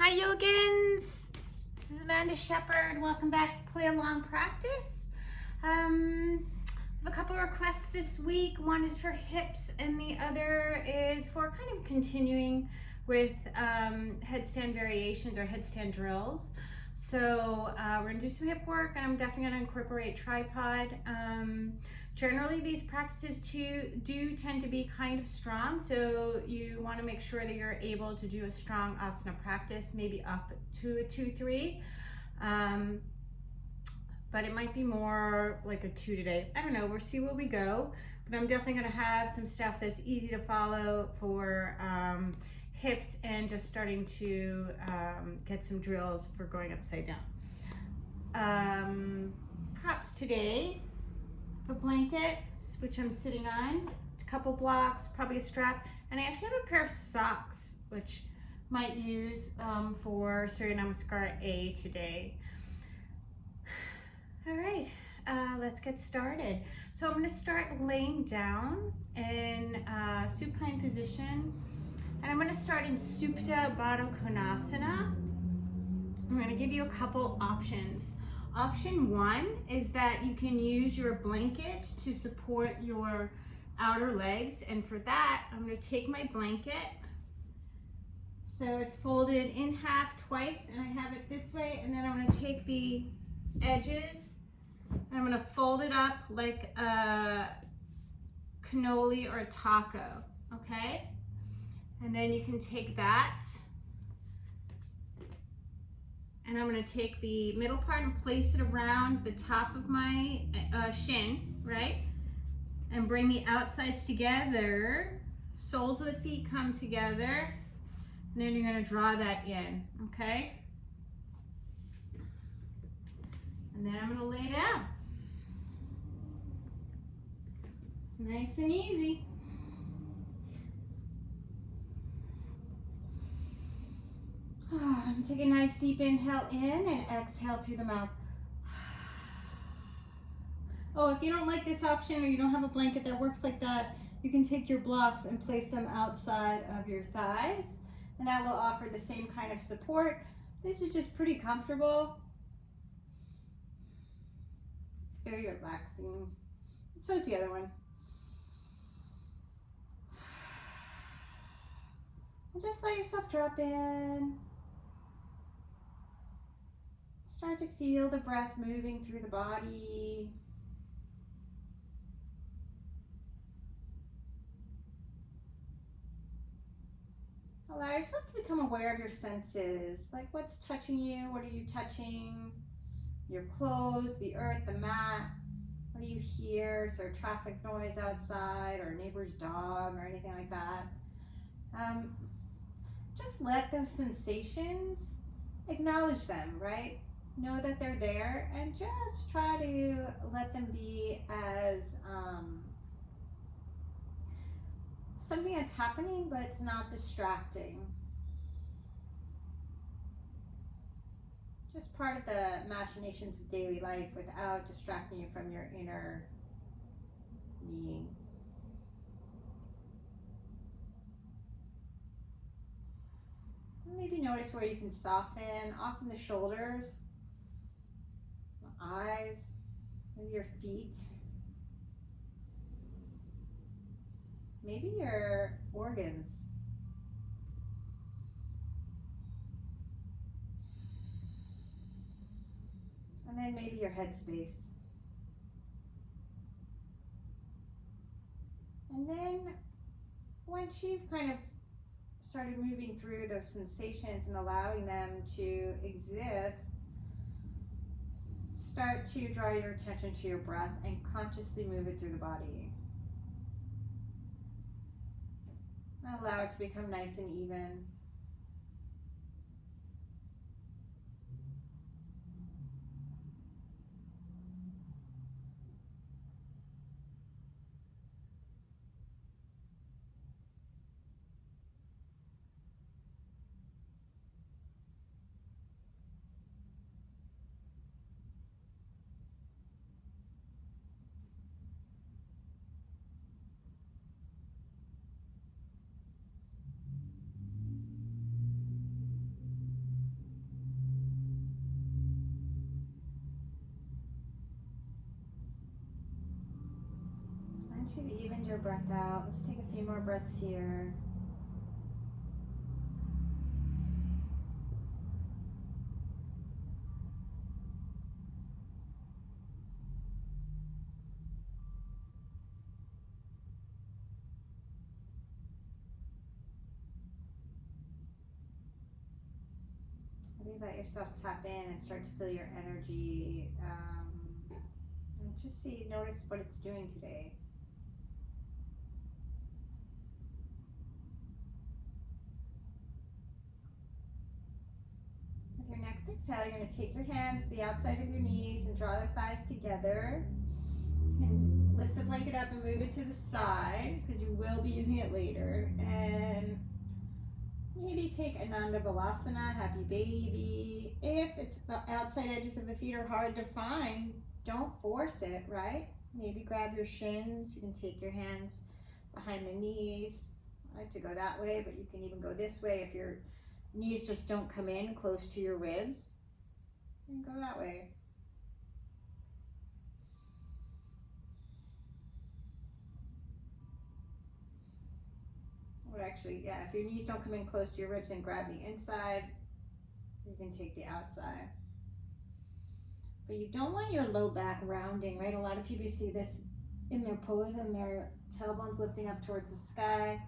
Hi yogins! This is Amanda Shepherd. Welcome back to Play Along Practice. I have a couple requests this week. One is for hips and the other is for kind of continuing with headstand variations or headstand drills. So we're gonna do some hip work and I'm definitely gonna incorporate tripod. Generally these practices do tend to be kind of strong, so you want to make sure that you're able to do a strong asana practice, maybe up to a 2-3. But it might be more like a 2 today. I don't know, we'll see where we go. But I'm definitely going to have some stuff that's easy to follow for hips and just starting to get some drills for going upside down. Props today. A blanket, which I'm sitting on, a couple blocks, probably a strap, and I actually have a pair of socks, which might use for Surya Namaskar A today. All right, let's get started. So I'm going to start laying down in supine position, and I'm going to start in Supta Baddha Konasana. I'm going to give you a couple options. Option one is that you can use your blanket to support your outer legs, and for that I'm going to take my blanket, so it's folded in half twice and I have it this way, and then I'm going to take the edges and I'm going to fold it up like a cannoli or a taco, okay? And then you can take that and I'm going to take the middle part and place it around the top of my shin, right? And bring the outsides together. Soles of the feet come together. And then you're going to draw that in, okay? And then I'm going to lay down. Nice and easy. Take a nice deep inhale in and exhale through the mouth. Oh, if you don't like this option or you don't have a blanket that works like that, you can take your blocks and place them outside of your thighs, and that will offer the same kind of support. This is just pretty comfortable. It's very relaxing. So is the other one. And just let yourself drop in. Start to feel the breath moving through the body. Allow yourself to become aware of your senses, like what's touching you, what are you touching, your clothes, the earth, the mat, what do you hear, is there traffic noise outside or a neighbor's dog or anything like that. Just let those sensations, acknowledge them, right? Know that they're there and just try to let them be as something that's happening, but it's not distracting. Just part of the machinations of daily life without distracting you from your inner being. Maybe notice where you can soften the shoulders, the eyes, maybe your feet. Maybe your organs. And then maybe your head space. And then once you've kind of started moving through those sensations and allowing them to exist, start to draw your attention to your breath and consciously move it through the body. Allow it to become nice and even. you've evened your breath out, let's take a few more breaths here. Maybe let yourself tap in and start to feel your energy. And just notice what it's doing today. With your next exhale, you're going to take your hands to the outside of your knees and draw the thighs together. And lift the blanket up and move it to the side, because you will be using it later. And maybe take Ananda Balasana, happy baby. If it's the outside edges of the feet are hard to find, don't force it, right? Maybe grab your shins. You can take your hands behind the knees. I like to go that way, but you can even go this way if your knees just don't come in close to your ribs. You can go that way. Or actually, yeah, if your knees don't come in close to your ribs, then grab the inside. You can take the outside. But you don't want your low back rounding, right? A lot of people see this in their pose and their tailbone's lifting up towards the sky.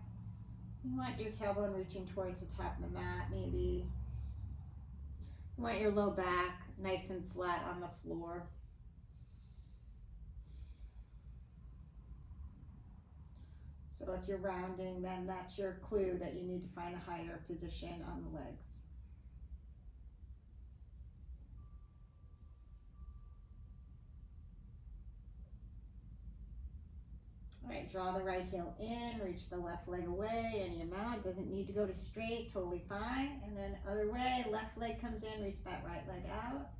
You want your tailbone reaching towards the top of the mat, maybe. You want your low back nice and flat on the floor. So if you're rounding, then that's your clue that you need to find a higher position on the legs. All right, draw the right heel in, reach the left leg away any amount. Doesn't need to go to straight, totally fine. And then other way, left leg comes in, reach that right leg out.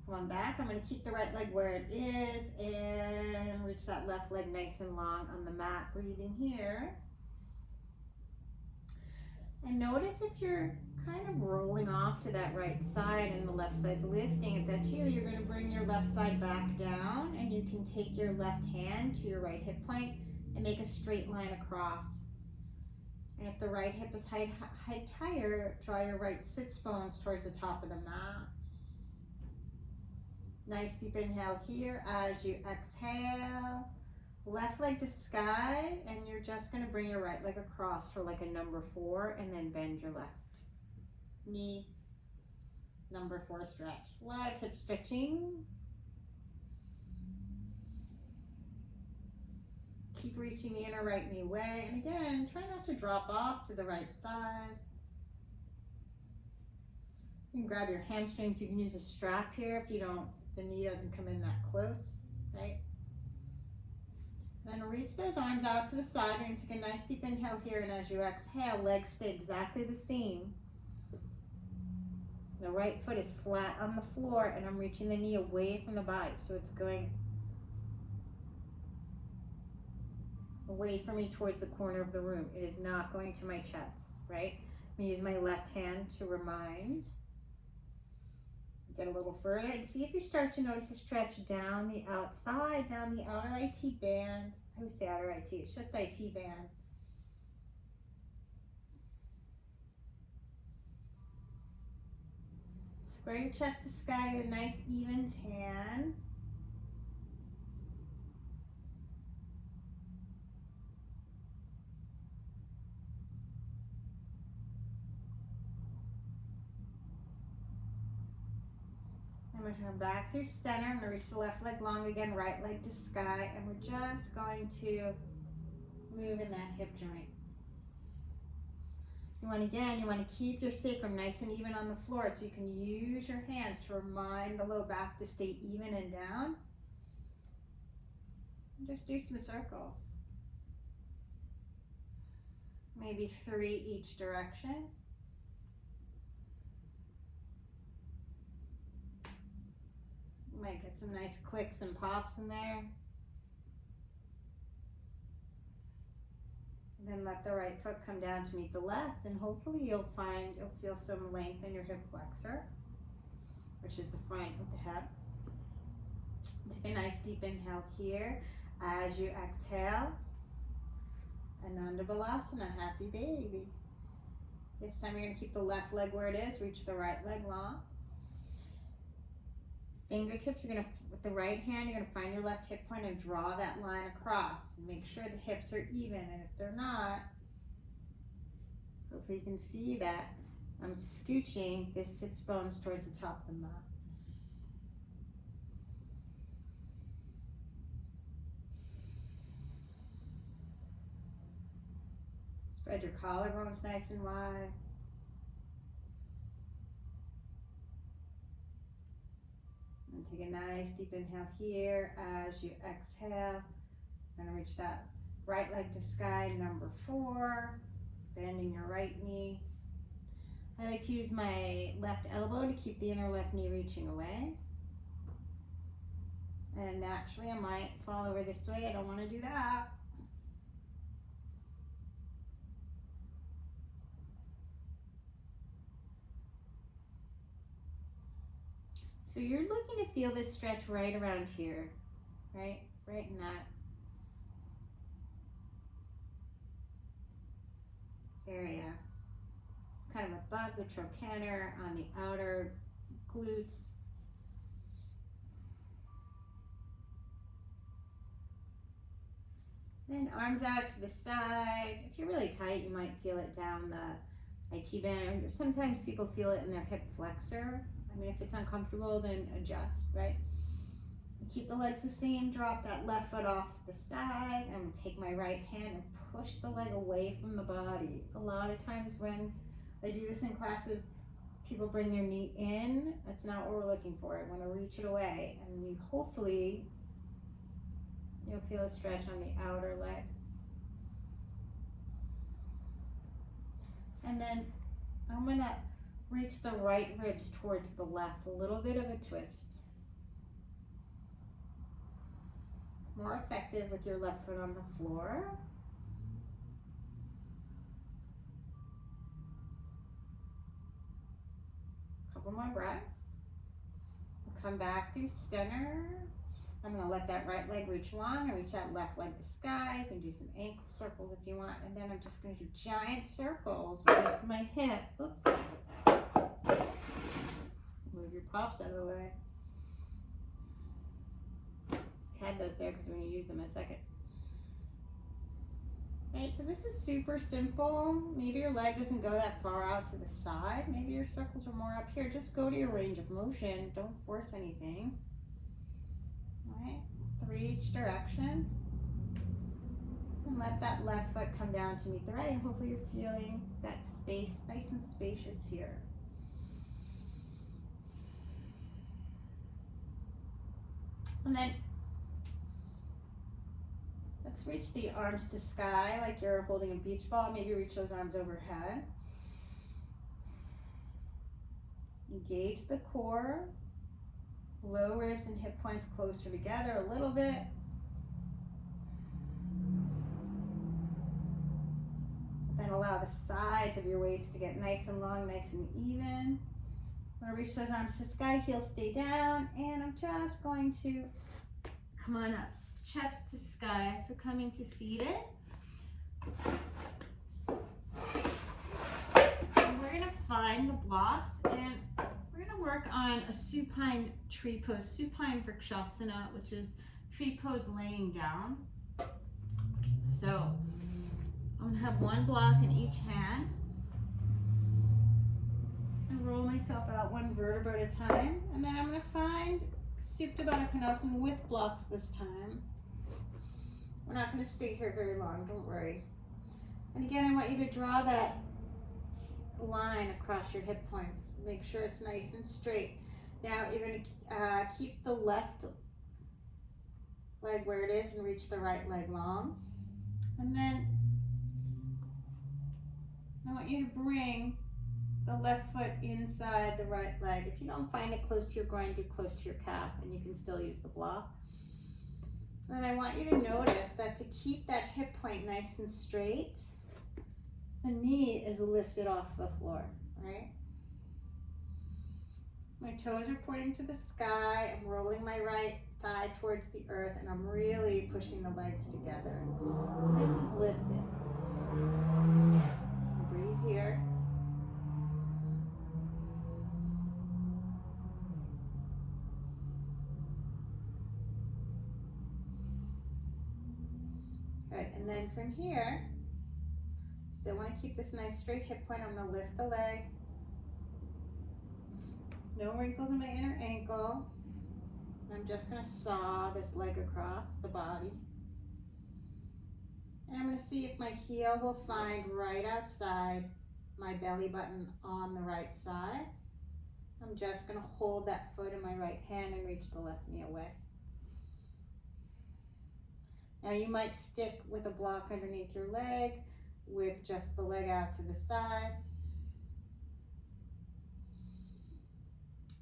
Come on back. I'm going to keep the right leg where it is and reach that left leg nice and long on the mat. Breathing here. And notice if you're kind of rolling off to that right side and the left side's lifting. If that's you, you're going to bring your left side back down, and you can take your left hand to your right hip point and make a straight line across. And if the right hip is higher, draw your right sits bones towards the top of the mat. Nice deep inhale here as you exhale. Left leg to sky, and you're just going to bring your right leg across for like a number 4, and then bend your left knee. Number 4 stretch. A lot of hip stretching. Keep reaching the inner right knee away. And again, try not to drop off to the right side. You can grab your hamstrings. You can use a strap here if the knee doesn't come in that close, right? Then reach those arms out to the side. You're going to take a nice deep inhale here, and as you exhale, legs stay exactly the same. The right foot is flat on the floor, and I'm reaching the knee away from the body, so it's going away from me towards the corner of the room. It is not going to my chest, right? I'm going to use my left hand to remind. Get a little further and see if you start to notice a stretch down the outside, down the outer IT band. I always say outer IT, it's just IT band. Square your chest to sky with a nice even tan. I'm going to turn back through center. I'm going to reach the left leg long again, right leg to sky, and we're just going to move in that hip joint. You want to keep your sacrum nice and even on the floor, so you can use your hands to remind the low back to stay even and down. And just do some circles. Maybe 3 each direction. You might get some nice clicks and pops in there. Then let the right foot come down to meet the left, and hopefully you'll feel some length in your hip flexor, which is the front of the hip. Take a nice deep inhale here. As you exhale, Ananda Balasana, happy baby. This time you're going to keep the left leg where it is, reach the right leg long. Fingertips, you're going to, with the right hand, you're going to find your left hip point and draw that line across. Make sure the hips are even, and if they're not, hopefully you can see that I'm scooching this sits bones towards the top of the mat. Spread your collarbones nice and wide. And take a nice deep inhale here. As you exhale, you're going to reach that right leg to sky, number 4. Bending your right knee. I like to use my left elbow to keep the inner left knee reaching away. And naturally I might fall over this way. I don't want to do that. So you're looking to feel this stretch right around here, right in that area. It's kind of above the trochanter on the outer glutes. Then arms out to the side. If you're really tight, you might feel it down the IT band. Sometimes people feel it in their hip flexor. I mean, if it's uncomfortable, then adjust, right? Keep the legs the same, drop that left foot off to the side. I'm gonna take my right hand and push the leg away from the body. A lot of times when I do this in classes, people bring their knee in. That's not what we're looking for. I wanna reach it away, and you hopefully, you'll feel a stretch on the outer leg. And then I'm gonna reach the right ribs towards the left, a little bit of a twist. It's more effective with your left foot on the floor. Couple more breaths. Come back through center. I'm going to let that right leg reach long and reach that left leg to sky. You can do some ankle circles if you want. And then I'm just going to do giant circles with my hip. Oops. Move your props out of the way. Had those there because we're going to use them in a second. Right, so this is super simple. Maybe your leg doesn't go that far out to the side. Maybe your circles are more up here. Just go to your range of motion. Don't force anything. All right, 3 each direction. And let that left foot come down to meet the right. And hopefully you're feeling that space nice and spacious here. And then let's reach the arms to sky like you're holding a beach ball. Maybe reach those arms overhead. Engage the core. Low ribs and hip points closer together a little bit. Then allow the sides of your waist to get nice and long, nice and even. I'm going to reach those arms to sky, heels stay down, and I'm just going to come on up, chest to sky, so coming to seated. And we're going to find the blocks, and we're going to work on a supine tree pose, supine vrikshasana, which is tree pose laying down. So I'm going to have one block in each hand. And roll myself out one vertebra at a time, and then I'm going to find Supta Baddha Konasana with blocks this time. We're not going to stay here very long, don't worry. And again, I want you to draw that line across your hip points. Make sure it's nice and straight. Now you're going to keep the left leg where it is and reach the right leg long. And then I want you to bring the left foot inside the right leg. If you don't find it close to your groin, do close to your calf, and you can still use the block. And I want you to notice that to keep that hip point nice and straight, the knee is lifted off the floor, right? My toes are pointing to the sky. I'm rolling my right thigh towards the earth, and I'm really pushing the legs together. So this is lifted. Breathe here. Good, and then from here, still want to keep this nice straight hip point. I'm going to lift the leg. No wrinkles in my inner ankle. I'm just going to saw this leg across the body. And I'm going to see if my heel will find right outside my belly button on the right side. I'm just going to hold that foot in my right hand and reach the left knee away. Now you might stick with a block underneath your leg with just the leg out to the side.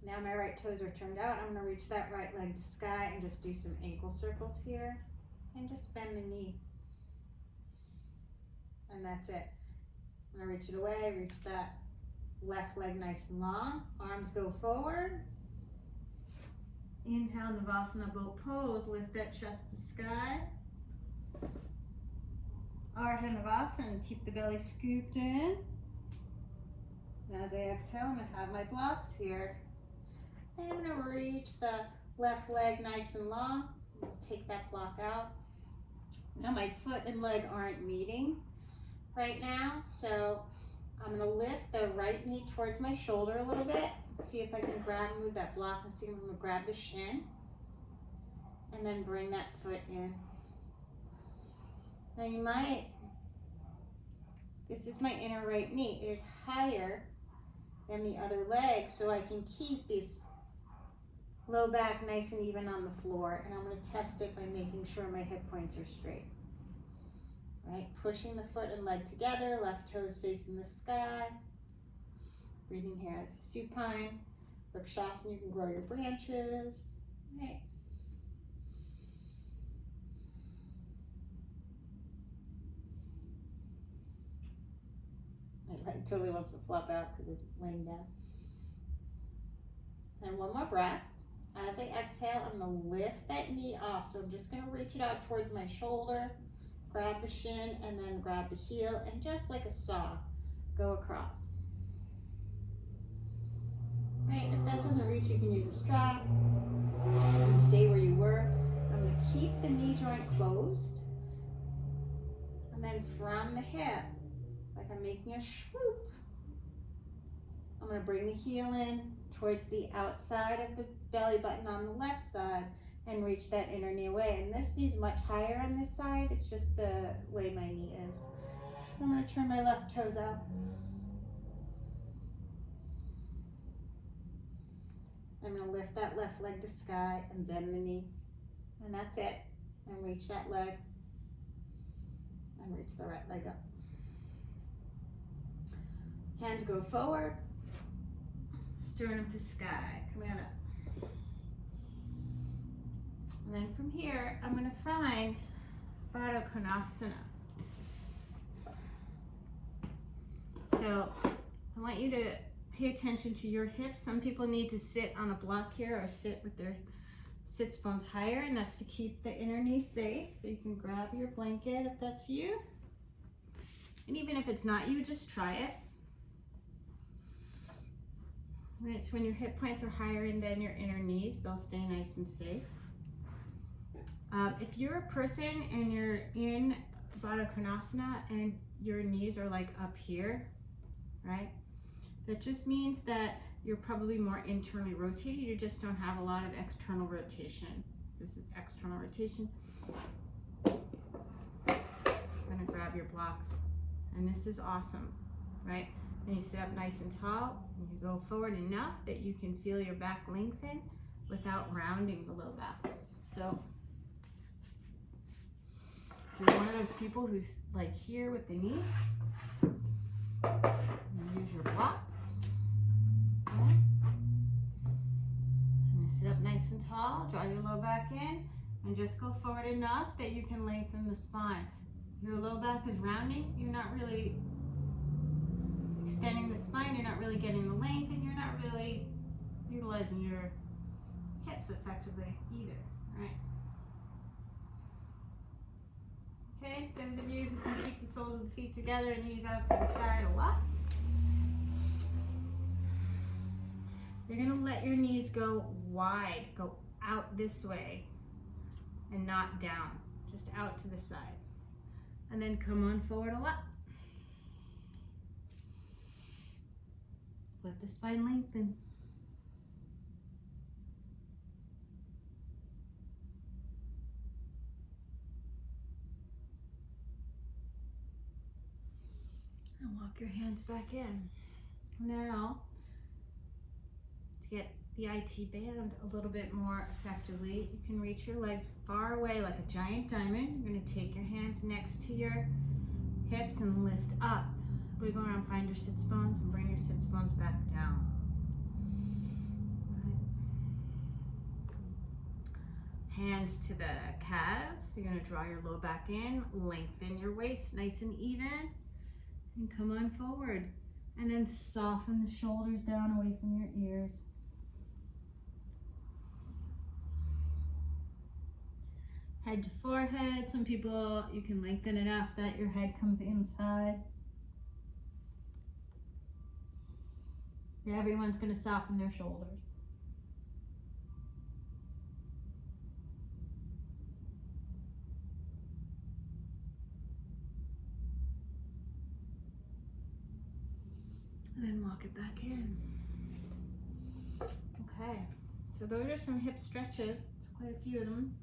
Now my right toes are turned out. I'm going to reach that right leg to sky and just do some ankle circles here. And just bend the knee. And that's it. I'm going to reach it away, reach that left leg nice and long. Arms go forward. Inhale, Navasana boat pose. Lift that chest to sky. Ardha Navasana, keep the belly scooped in. And as I exhale, I'm going to have my blocks here. And I'm going to reach the left leg nice and long. Take that block out. Now my foot and leg aren't meeting right now, so I'm going to lift the right knee towards my shoulder a little bit. See if I can grab and move that block, and see if I'm going to grab the shin. And then bring that foot in. Now you might, this is my inner right knee. It is higher than the other leg, so I can keep this low back nice and even on the floor. And I'm going to test it by making sure my hip points are straight. Right, pushing the foot and leg together, left toes facing the sky. Breathing here as supine. Bakasana, you can grow your branches. Right. My leg totally wants to flop out because it's laying down. And one more breath. As I exhale, I'm going to lift that knee off. So I'm just going to reach it out towards my shoulder, grab the shin, and then grab the heel, and just like a saw, go across. Right, if that doesn't reach, you can use a strap. You can stay where you were. I'm going to keep the knee joint closed. And then from the hip, like I'm making a swoop, I'm going to bring the heel in towards the outside of the belly button on the left side and reach that inner knee away. And this knee's much higher on this side. It's just the way my knee is. I'm going to turn my left toes out. I'm going to lift that left leg to sky and bend the knee. And that's it. And reach that leg. And reach the right leg up. Hands go forward. Sternum to sky. Coming on up. And then from here, I'm going to find bakasana. So I want you to pay attention to your hips. Some people need to sit on a block here or sit with their sits bones higher, and that's to keep the inner knee safe. So you can grab your blanket if that's you. And even if it's not you, just try it. And it's when your hip points are higher than your inner knees, they'll stay nice and safe. If you're a person and you're in bakasana and your knees are like up here, right? That just means that you're probably more internally rotated. You just don't have a lot of external rotation. So this is external rotation. I'm gonna grab your blocks, and this is awesome, right? And you sit up nice and tall, and you go forward enough that you can feel your back lengthen without rounding the low back. So if you're one of those people who's like here with the knees, you use your blocks. Okay. And you sit up nice and tall, draw your low back in, and just go forward enough that you can lengthen the spine. Your low back is rounding, you're not really extending the spine, you're not really getting the length, and you're not really utilizing your hips effectively either. All right. Okay, those of you who can keep the soles of the feet together and knees out to the side a lot. You're gonna let your knees go wide, go out this way and not down, just out to the side. And then come on forward a lot. Let the spine lengthen. And walk your hands back in. Now, to get the IT band a little bit more effectively, you can reach your legs far away like a giant diamond. You're going to take your hands next to your hips and lift up. Wiggle around, find your sits bones, and bring your sits bones back down. Right. Hands to the calves. You're going to draw your low back in, lengthen your waist nice and even, and come on forward. And then soften the shoulders down away from your ears. Head to forehead. Some people, you can lengthen enough that your head comes inside. Everyone's going to soften their shoulders. And then walk it back in. Okay, so those are some hip stretches. It's quite a few of them.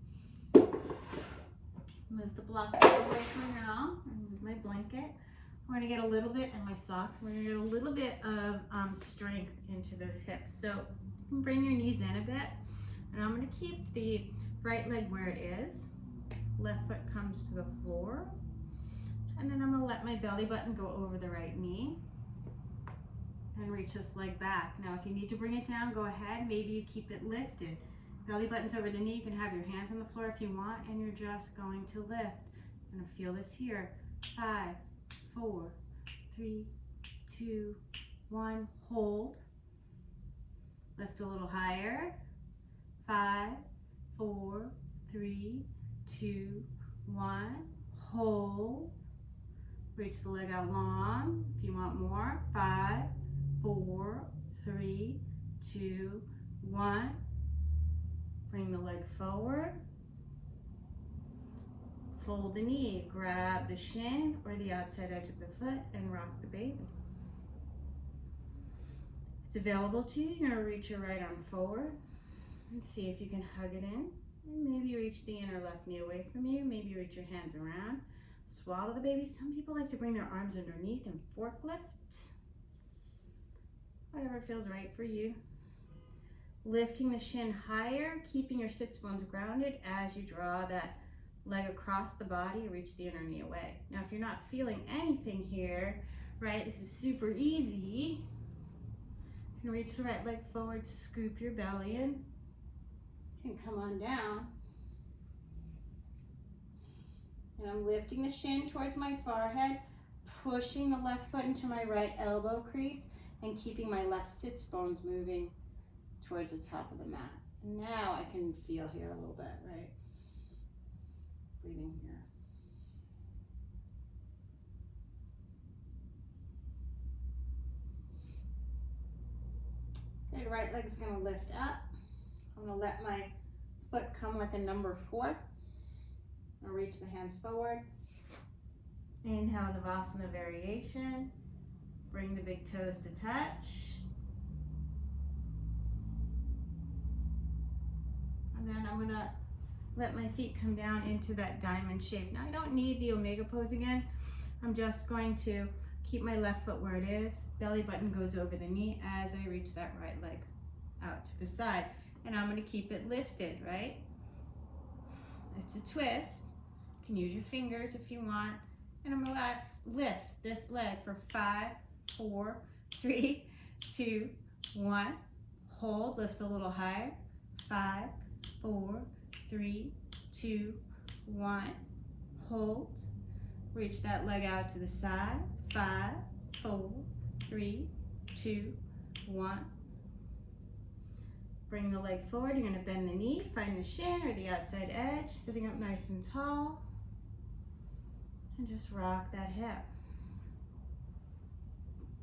Move the blocks out of the way for now. Move my blanket. We're going to get a little bit, and my socks, we're going to get a little bit of strength into those hips. So you can bring your knees in a bit. And I'm going to keep the right leg where it is. Left foot comes to the floor. And then I'm going to let my belly button go over the right knee. And reach this leg back. Now if you need to bring it down, go ahead. Maybe you keep it lifted. Belly button's over the knee. You can have your hands on the floor if you want, and you're just going to lift. You're going to feel this here. 5, 4, 3, 2, 1. Hold. Lift a little higher. 5, 4, 3, 2, 1. Hold. Reach the leg out long. If you want more. 5, 4, 3, 2, 1. Bring the leg forward. Fold the knee. Grab the shin or the outside edge of the foot and rock the baby. If it's available to you, you're going to reach your right arm forward and see if you can hug it in. And maybe reach the inner left knee away from you. Maybe reach your hands around. Swallow the baby. Some people like to bring their arms underneath and forklift. Whatever feels right for you. Lifting the shin higher, keeping your sits bones grounded as you draw that leg across the body, reach the inner knee away. Now, if you're not feeling anything here, right, this is super easy. You can reach the right leg forward, scoop your belly in, and come on down. And I'm lifting the shin towards my forehead, pushing the left foot into my right elbow crease, and keeping my left sits bones moving towards the top of the mat. Now I can feel here a little bit, right? Breathing here. Okay, right leg's gonna lift up. I'm gonna let my foot come like a number 4. I'll reach the hands forward. Inhale, Savasana variation. Bring the big toes to touch. And then I'm gonna let my feet come down into that diamond shape. Now I don't need the omega pose again. I'm just going to keep my left foot where it is. Belly button goes over the knee as I reach that right leg out to the side. And I'm gonna keep it lifted, right? It's a twist. You can use your fingers if you want. And I'm gonna lift this leg for 5, 4, 3, 2, 1. Hold, lift a little higher. 5, 4, 3, 2, 1. Hold. Reach that leg out to the side. 5, 4, 3, 2, 1. Bring the leg forward. You're going to bend the knee, find the shin or the outside edge, sitting up nice and tall. And just rock that hip.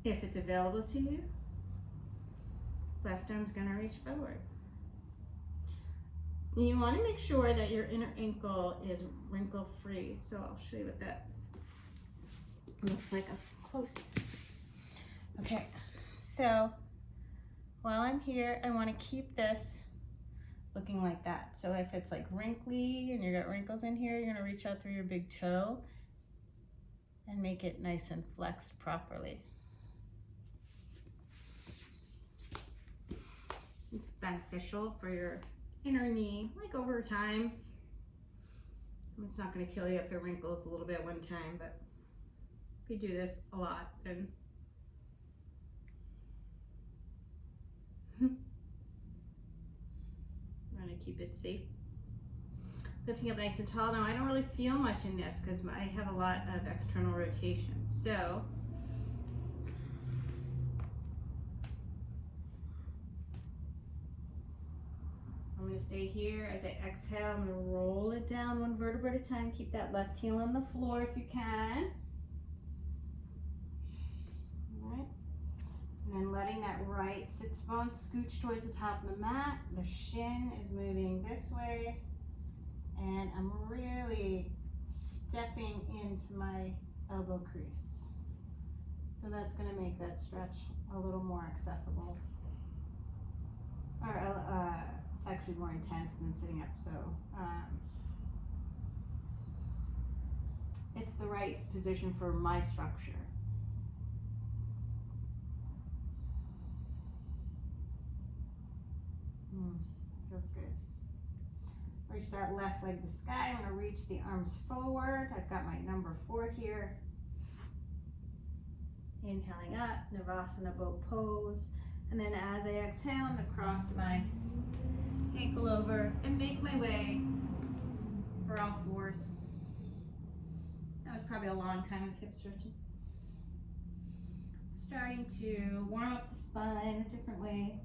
If it's available to you, left arm's going to reach forward. And you want to make sure that your inner ankle is wrinkle free. So I'll show you what that looks like up close. Okay, so while I'm here, I want to keep this looking like that. So if it's like wrinkly and you got wrinkles in here, you're going to reach out through your big toe and make it nice and flexed properly. It's beneficial for your inner knee, like over time. It's not going to kill you if it wrinkles a little bit one time, but if you do this a lot, then I'm going to keep it safe. Lifting up nice and tall. Now I don't really feel much in this because I have a lot of external rotation. So I'm going to stay here. As I exhale, I'm going to roll it down one vertebra at a time. Keep that left heel on the floor if you can. All right. And then letting that right sits bone scooch towards the top of the mat. The shin is moving this way. And I'm really stepping into my elbow crease. So that's going to make that stretch a little more accessible. Or it's actually more intense than sitting up, so it's the right position for my structure. Feels good. Reach that left leg to sky. I'm going to reach the arms forward. I've got my number 4 here. Inhaling up, Navasana boat pose. And then as I exhale, I'm going to cross my ankle over and make my way for all fours. That was probably a long time of hip stretching. Starting to warm up the spine a different way.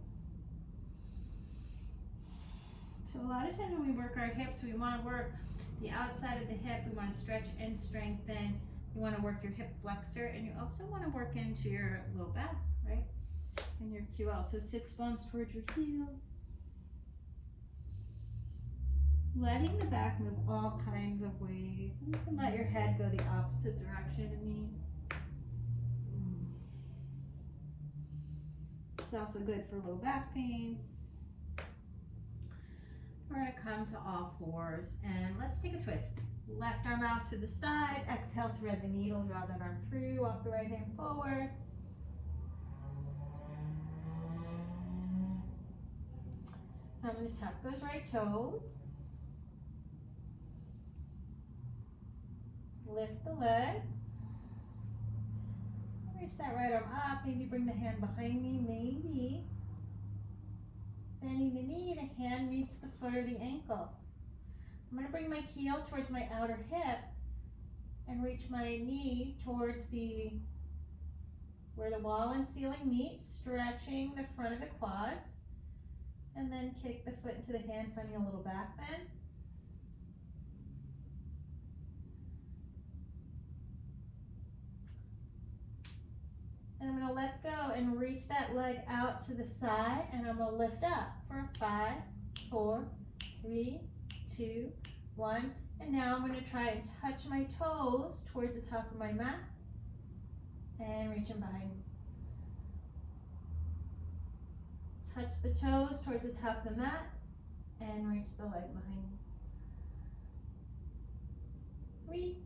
So a lot of times when we work our hips, we want to work the outside of the hip. We want to stretch and strengthen. You want to work your hip flexor, and you also want to work into your low back, right? And your QL. So sit bones towards your heels. Letting the back move all kinds of ways. And you can let your head go the opposite direction of knees. It's also good for low back pain. We're going to come to all fours and let's take a twist. Left arm out to the side. Exhale, thread the needle, draw that arm through. Walk the right hand forward. I'm going to tuck those right toes. Lift the leg. Reach that right arm up. Maybe bring the hand behind me. Maybe. Bending the knee, the hand meets the foot or the ankle. I'm going to bring my heel towards my outer hip and reach my knee towards where the wall and ceiling meet, stretching the front of the quads. And then kick the foot into the hand, finding a little back bend. And I'm going to let go and reach that leg out to the side, and I'm going to lift up for 5, 4, 3, 2, 1. And now I'm going to try and touch my toes towards the top of my mat and reach them behind me. Touch the toes towards the top of the mat and reach the leg behind me. 3,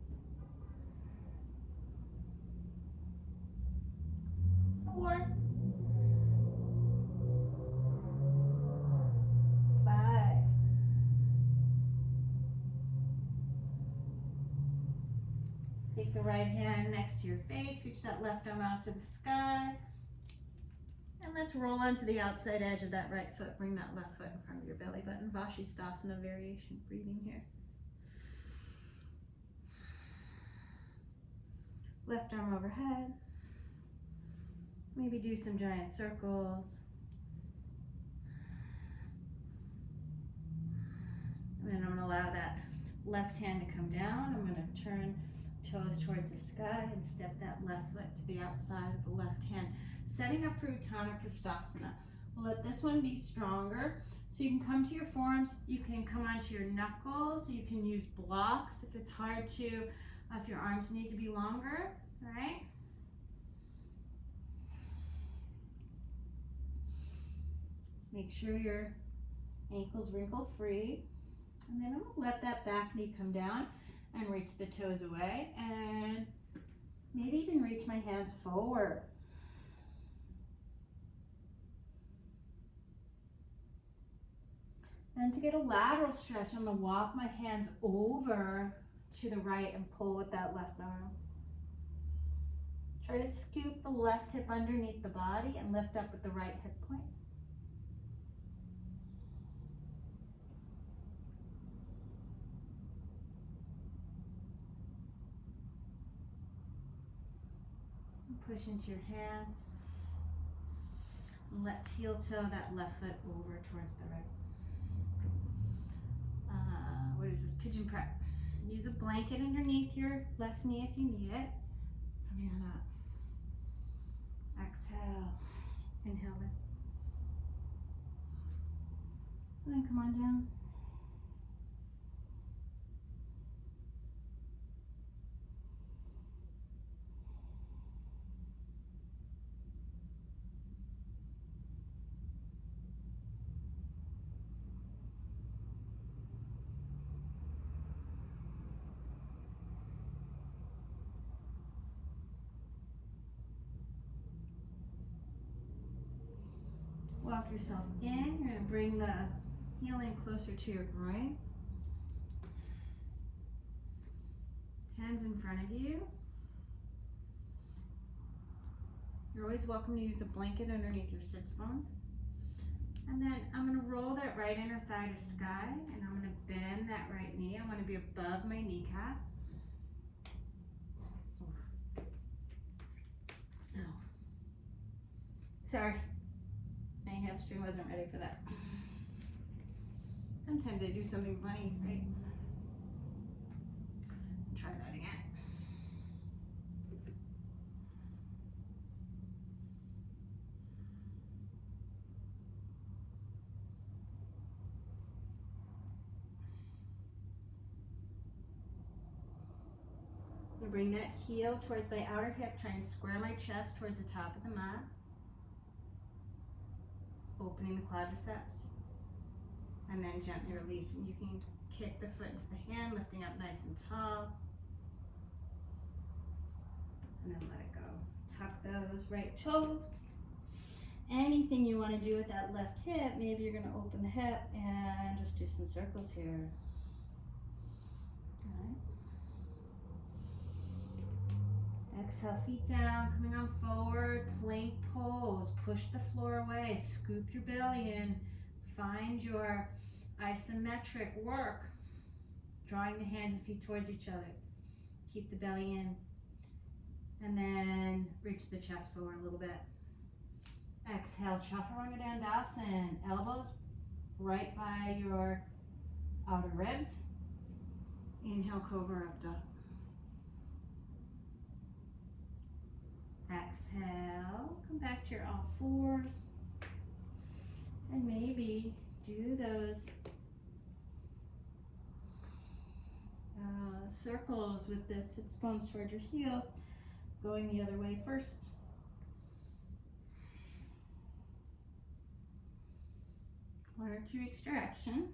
4, 5, take the right hand next to your face, reach that left arm out to the sky, and let's roll onto the outside edge of that right foot. Bring that left foot in front of your belly button. Vashisthasana variation, breathing here. Left arm overhead. Maybe do some giant circles. And then I'm gonna allow that left hand to come down. I'm gonna turn toes towards the sky and step that left foot to the outside of the left hand. Setting up for Uttana Kristasana. We'll let this one be stronger. So you can come to your forearms, you can come onto your knuckles, you can use blocks if it's hard to, if your arms need to be longer, all right? Make sure your ankles wrinkle free. And then I'm gonna let that back knee come down and reach the toes away and maybe even reach my hands forward. Then to get a lateral stretch, I'm gonna walk my hands over to the right and pull with that left arm. Try to scoop the left hip underneath the body and lift up with the right hip point. Push into your hands. And let's heel toe that left foot over towards the right. What is this? Pigeon prep. Use a blanket underneath your left knee if you need it. Coming on up. Exhale. Inhale in. And then come on down. Walk yourself in. You're going to bring the heel in closer to your groin. Hands in front of you. You're always welcome to use a blanket underneath your sits bones. And then I'm going to roll that right inner thigh to sky, and I'm going to bend that right knee. I want to be above my kneecap. Oh. Sorry. My hamstring wasn't ready for that. Sometimes I do something funny, right? Try that again. I'm gonna bring that heel towards my outer hip, trying to square my chest towards the top of the mat. Opening the quadriceps, and then gently releasing. You can kick the foot into the hand, lifting up nice and tall, and then let it go. Tuck those right toes. Anything you want to do with that left hip, maybe you're going to open the hip and just do some circles here. All right. Exhale, feet down, coming on forward, plank pose, push the floor away, scoop your belly in, find your isometric work, drawing the hands and feet towards each other. Keep the belly in, and then reach the chest forward a little bit. Exhale, Chaturanga Dandasana, elbows right by your outer ribs. Inhale, Cobra up dog. Exhale, come back to your all fours, and maybe do those circles with the sits bones toward your heels, going the other way first. One or two extraction.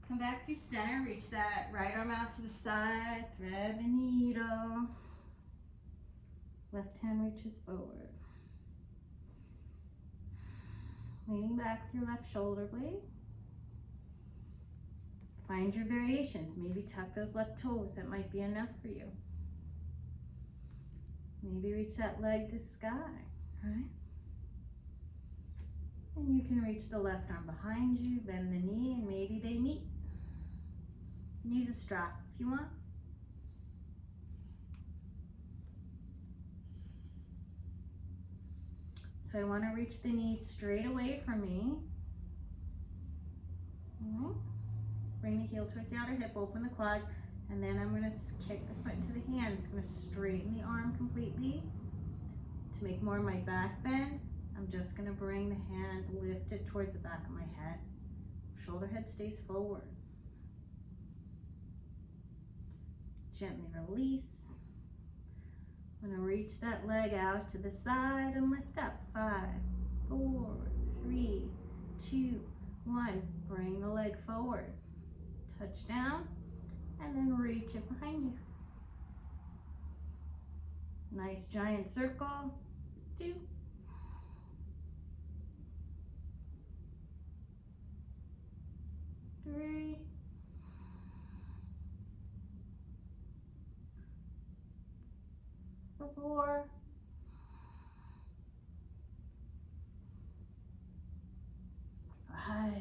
Come back through center, reach that right arm out to the side, thread the needle. Left hand reaches forward. Leaning back with your left shoulder blade. Find your variations. Maybe tuck those left toes. That might be enough for you. Maybe reach that leg to sky, right? And you can reach the left arm behind you, bend the knee, and maybe they meet. You can use a strap if you want. So I want to reach the knees straight away from me. Bring the heel towards the outer hip, open the quads, and then I'm going to kick the foot into the hand. It's going to straighten the arm completely. To make more of my back bend, I'm just going to bring the hand lifted towards the back of my head. Shoulder head stays forward. Gently release. I'm going to reach that leg out to the side and lift up. 5, 4, 3, 2, 1. Bring the leg forward. Touch down and then reach it behind you. Nice giant circle. 2, 3, 4, 5.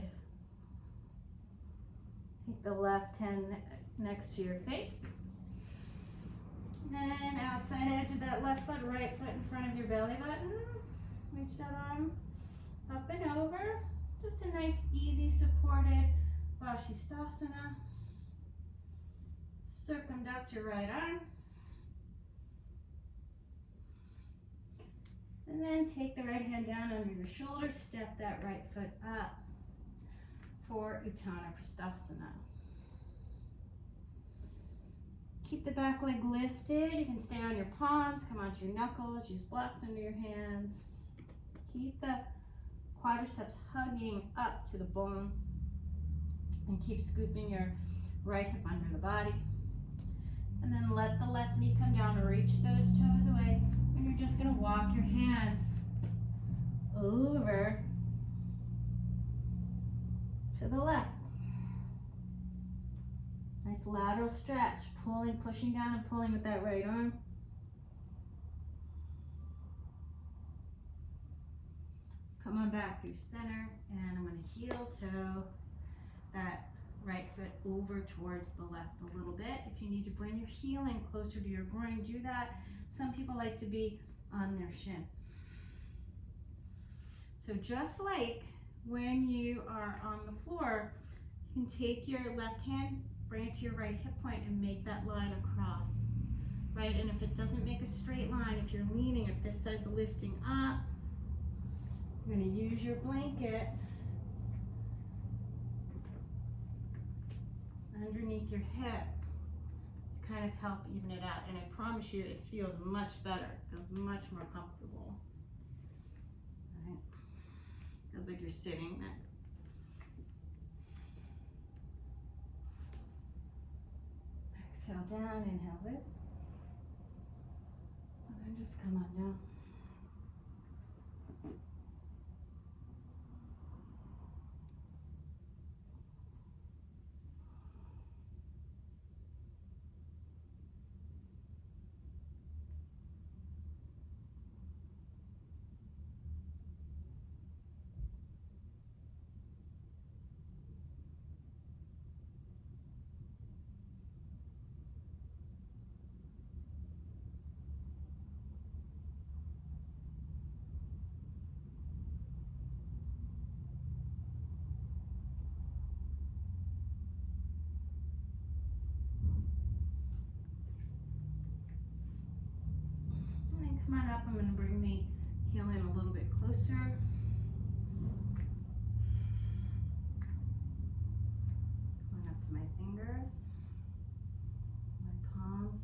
Take the left hand next to your face. And outside edge of that left foot, right foot in front of your belly button. Reach that arm up and over. Just a nice, easy, supported Bakasana. Circumduct your right arm. And then take the right hand down under your shoulder. Step that right foot up for Uttanapusthasana. Keep the back leg lifted. You can stay on your palms, come onto your knuckles, use blocks under your hands. Keep the quadriceps hugging up to the bone and keep scooping your right hip under the body. And then let the left knee come down to reach those toes away. And you're just going to walk your hands over to the left. Nice lateral stretch, pulling, pushing down and pulling with that right arm. Come on back through center, and I'm going to heel toe that right foot over towards the left a little bit. If you need to bring your heel in closer to your groin, do that. Some people like to be on their shin. So just like when you are on the floor, you can take your left hand, bring it to your right hip point and make that line across, right? And if it doesn't make a straight line, if you're leaning, if this side's lifting up, you're going to use your blanket underneath your hip to kind of help even it out. And I promise you, it feels much better. It feels much more comfortable. Right? Feels like you're sitting there. Exhale down, inhale lift. And then just come on down. Come on up, I'm going to bring the heel in a little bit closer. Going up to my fingers, my palms.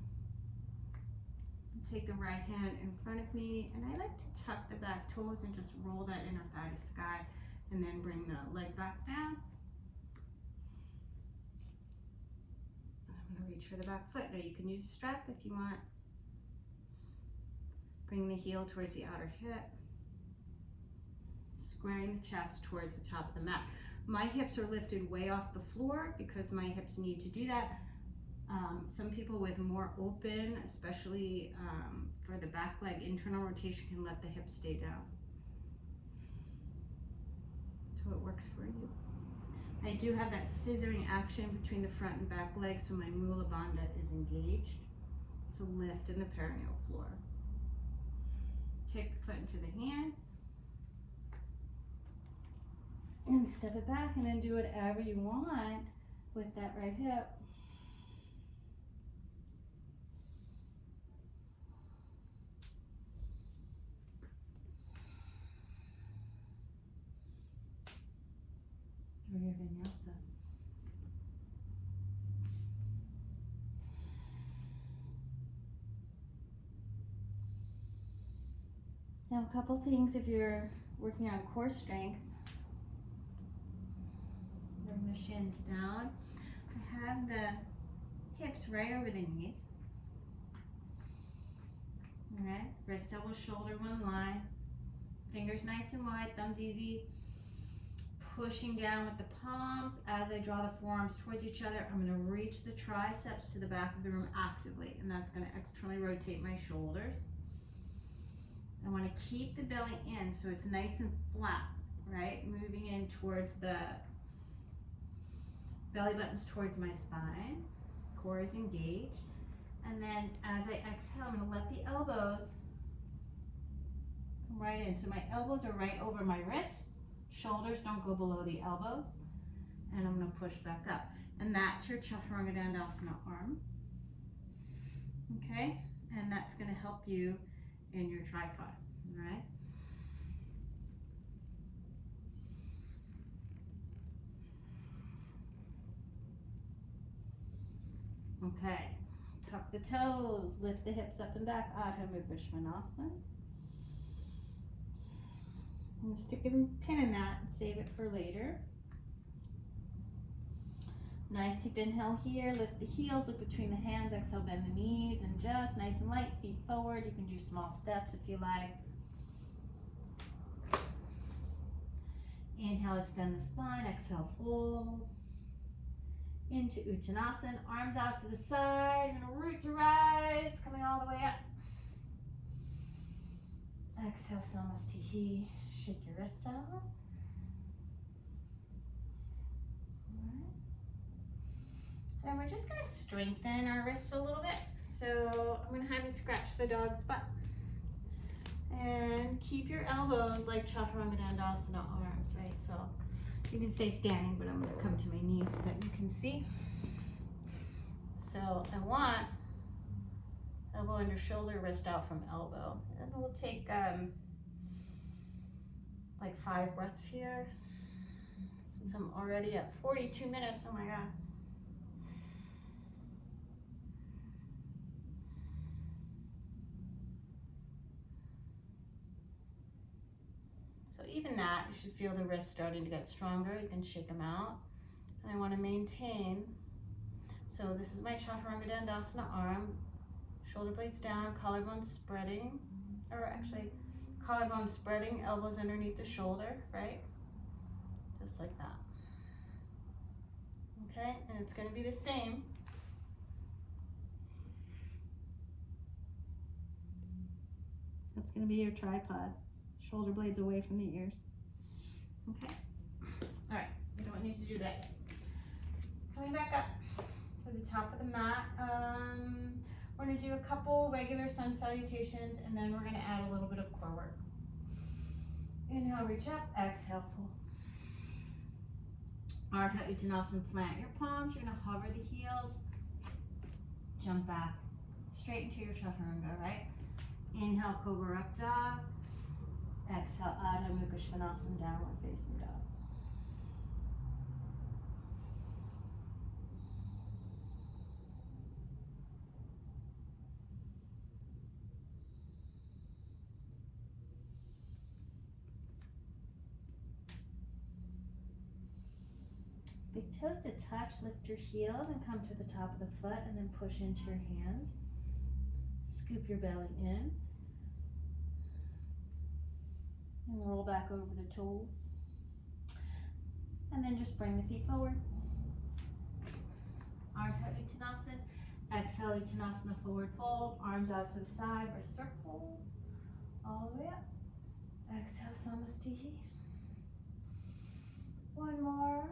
Take the right hand in front of me, and I like to tuck the back toes and just roll that inner thigh to sky, and then bring the leg back down. I'm going to reach for the back foot. Now you can use a strap if you want. Bring the heel towards the outer hip, squaring the chest towards the top of the mat. My hips are lifted way off the floor because my hips need to do that. Some people with more open, especially for the back leg, internal rotation can let the hips stay down. So it works for you. I do have that scissoring action between the front and back legs, so my mula bandha is engaged. It's a lift in the perineal floor. Kick the foot into the hand and step it back, and then do whatever you want with that right hip. Or your vinyasa. Now a couple things if you're working on core strength. Bring the shins down. I have the hips right over the knees. Alright, wrist, elbow, shoulder, one line. Fingers nice and wide, thumbs easy. Pushing down with the palms. As I draw the forearms towards each other, I'm going to reach the triceps to the back of the room actively, and that's going to externally rotate my shoulders. I want to keep the belly in so it's nice and flat, right? Moving in towards the belly buttons towards my spine. Core is engaged. And then as I exhale, I'm going to let the elbows come right in. So my elbows are right over my wrists. Shoulders don't go below the elbows. And I'm going to push back up. And that's your chaturanga dandasana arm. Okay? And that's going to help you in your tripod. All right? Okay. Tuck the toes, lift the hips up and back. Urdhva Mukta Svanasana. I'm going to stick a pin in that and save it for later. Nice deep inhale here. Lift the heels, look between the hands. Exhale, bend the knees, and just nice and light, feet forward. You can do small steps if you like. Inhale, extend the spine. Exhale, fold. Into Uttanasana, arms out to the side. You're going to root to rise, coming all the way up. Exhale, Samastiti. Shake your wrists out. Alright. And we're just going to strengthen our wrists a little bit. So I'm going to have you scratch the dog's butt. And keep your elbows like Chaturanga Dandasana arms, right? So you can stay standing, but I'm going to come to my knees so that you can see. So I want elbow under shoulder, wrist out from elbow. And we'll take like 5 breaths here. Since I'm already at 42 minutes, oh my God. So even that, you should feel the wrists starting to get stronger. You can shake them out. And I want to maintain. So this is my Chaturanga Dandasana arm. Shoulder blades down, collarbone spreading. Or actually, collarbone spreading, elbows underneath the shoulder, right? Just like that. Okay, and it's going to be the same. That's going to be your tripod. Shoulder blades away from the ears. Okay. All right, we don't need to do that. Coming back up to the top of the mat. We're going to do a couple regular sun salutations, and then we're going to add a little bit of core work. Inhale, reach up. Exhale, fold. Ardha Uttanasana, plant your palms. You're going to hover the heels. Jump back. Straight into your chaturanga, right? Inhale, Cobra Up Dog. Exhale, Ardha Mukta Svanasana, downward facing dog. Big toes to touch, lift your heels and come to the top of the foot and then push into your hands. Scoop your belly in. And roll back over the toes. And then just bring the feet forward. Ardha Uttanasana. Exhale, Uttanasana, forward fold. Arms out to the side, wrist circles. All the way up. Exhale, Samastiti. One more.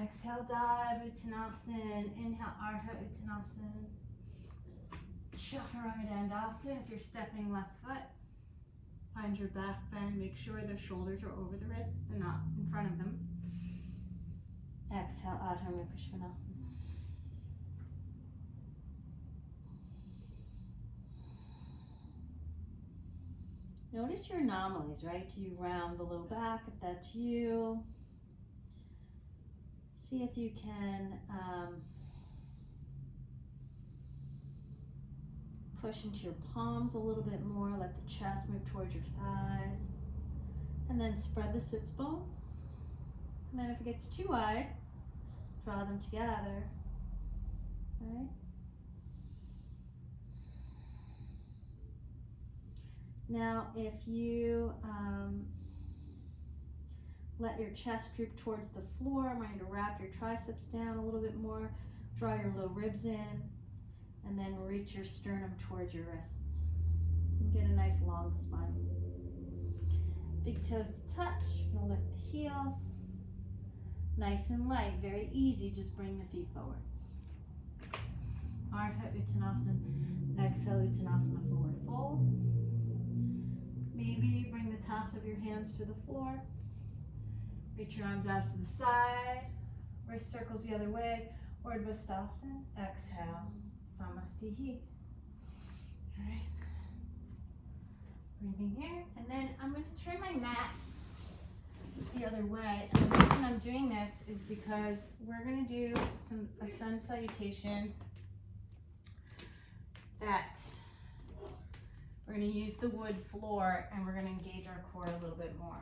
Exhale, dive, Uttanasana. Inhale, Ardha Uttanasana. Chaturanga Dandasana. If you're stepping left foot, find your back bend. Make sure the shoulders are over the wrists and not in front of them. Exhale, Urdhva Mukha Svanasana. Notice your anomalies, right? Do you round the low back if that's you? See if you can push into your palms a little bit more. Let the chest move towards your thighs. And then spread the sits bones. And then if it gets too wide, draw them together. Right? Now, if you let your chest droop towards the floor, I want you to wrap your triceps down a little bit more, draw your low ribs in, and then reach your sternum towards your wrists. You can get a nice long spine. Big toes to touch, you're gonna lift the heels. Nice and light, very easy, just bring the feet forward. Urdhva Uttanasana, exhale Uttanasana, forward fold. Maybe bring the tops of your hands to the floor. Reach your arms out to the side. Wrist circles the other way. Urdhva Stasana. Exhale. Samastihi. All right. Breathing here. And then I'm going to turn my mat the other way. And the reason I'm doing this is because we're going to do a sun salutation that we're going to use the wood floor, and we're going to engage our core a little bit more.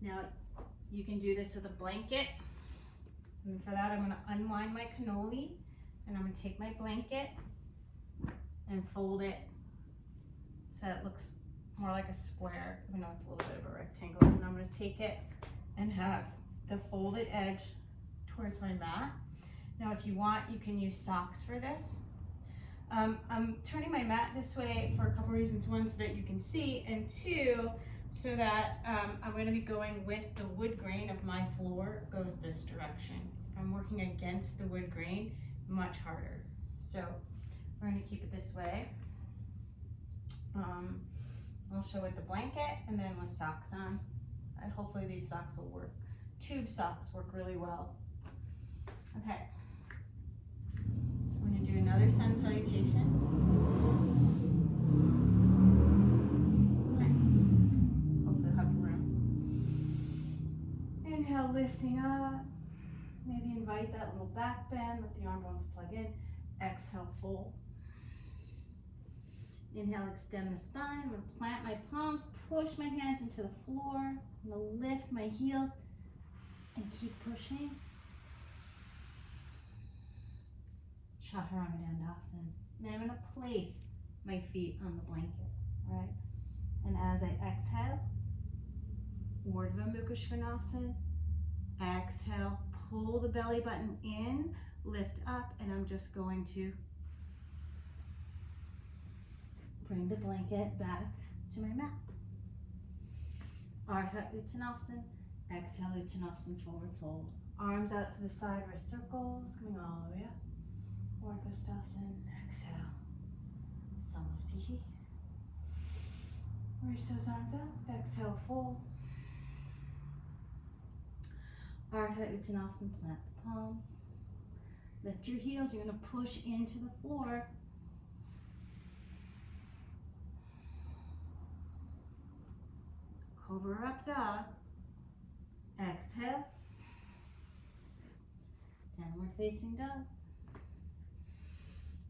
Now, you can do this with a blanket. And for that, I'm going to unwind my cannoli, and I'm going to take my blanket and fold it so it looks more like a square, even though it's a little bit of a rectangle. And I'm going to take it and have the folded edge towards my mat. Now, if you want, you can use socks for this. I'm turning my mat this way for a couple reasons. One, so that you can see, and two, so that I'm going to be going with the wood grain of my floor goes this direction. If I'm working against the wood grain, much harder. So we're going to keep it this way. I'll show with the blanket and then with socks on. Hopefully these socks will work. Tube socks work really well. Okay. We're going to do another sun salutation. Hopefully I'll have room. Inhale, lifting up. Maybe invite that little back bend. Let the arm bones plug in. Exhale, fold. Inhale, extend the spine. I'm going to plant my palms, push my hands into the floor. I'm going to lift my heels and keep pushing. Chaturanga Dandasana. Then I'm going to place my feet on the blanket, right? And as I exhale, Urdhva Mukha Svanasana. Exhale, pull the belly button in, lift up, and I'm just going to bring the blanket back to my mat. Urdhva Uttanasana. Exhale, Uttanasana, forward fold. Arms out to the side, wrist circles, coming all the way up. Urdhva Stasana. Exhale. Samastihi. Reach those arms up. Exhale, fold. Urdhva Uttanasana. Plant the palms. Lift your heels. You're going to push into the floor. Cobra up dog. Exhale. Downward facing dog.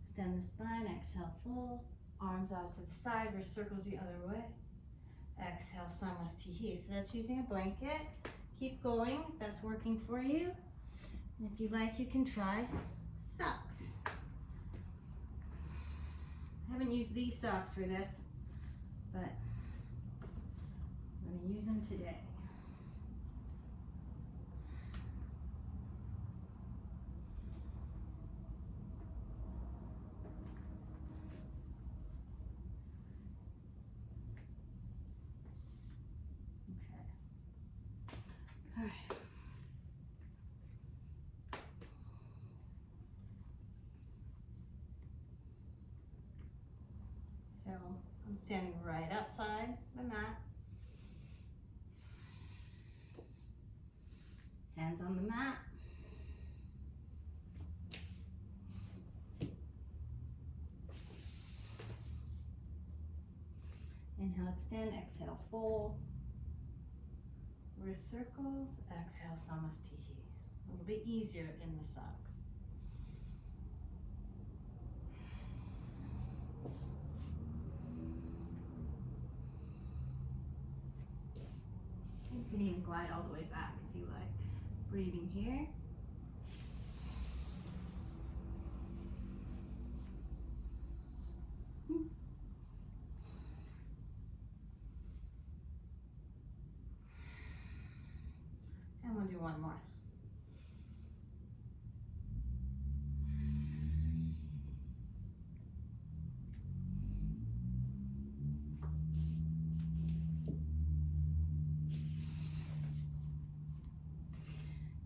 Extend the spine. Exhale, fold. Arms out to the side. Wrist circles the other way. Exhale, Samastihi. So that's using a blanket. Keep going if that's working for you. And if you like, you can try socks. I haven't used these socks for this, but I'm going to use them today. Okay. All right. So I'm standing right outside my mat. Hands on the mat. Inhale, extend, exhale, fold. Wrist circles, exhale, Samastihi. A little bit easier in the socks. You can even glide all the way back if you like. Breathing here. And we'll do one more.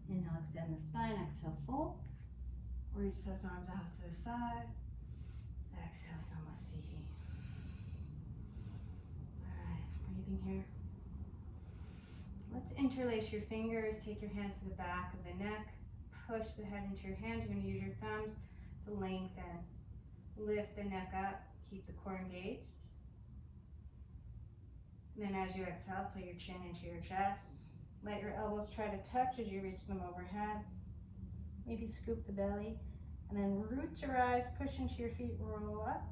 Inhale, extend the spine, exhale, fold. Reach those arms out to the side. Exhale, Samastihi. All right, breathing here. Let's interlace your fingers, take your hands to the back of the neck, push the head into your hands. You're going to use your thumbs to lengthen. Lift the neck up, keep the core engaged. And then as you exhale, put your chin into your chest. Let your elbows try to touch as you reach them overhead. Maybe scoop the belly. And then root to rise, push into your feet, roll up.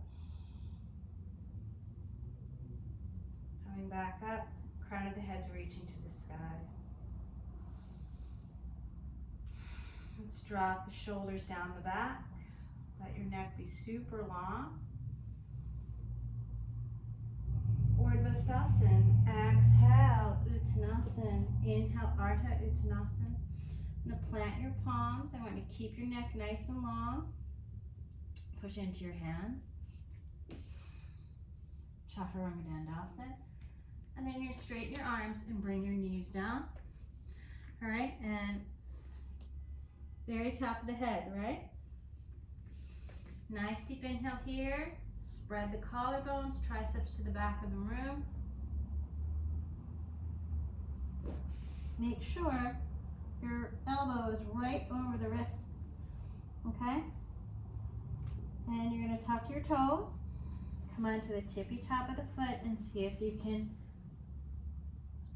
Coming back up, crown of the head's reaching to the sky. Let's drop the shoulders down the back. Let your neck be super long. Urdhva exhale, Uttanasana. Inhale, Ardha Uttanasana. I'm going to plant your palms. I want you to keep your neck nice and long. Push into your hands. Chaturanga. And then you're going to straighten your arms and bring your knees down. All right, and very top of the head, right? Nice deep inhale here. Spread the collarbones, triceps to the back of the room. Make sure your elbow is right over the wrists, okay? And you're going to tuck your toes. Come onto the tippy top of the foot and see if you can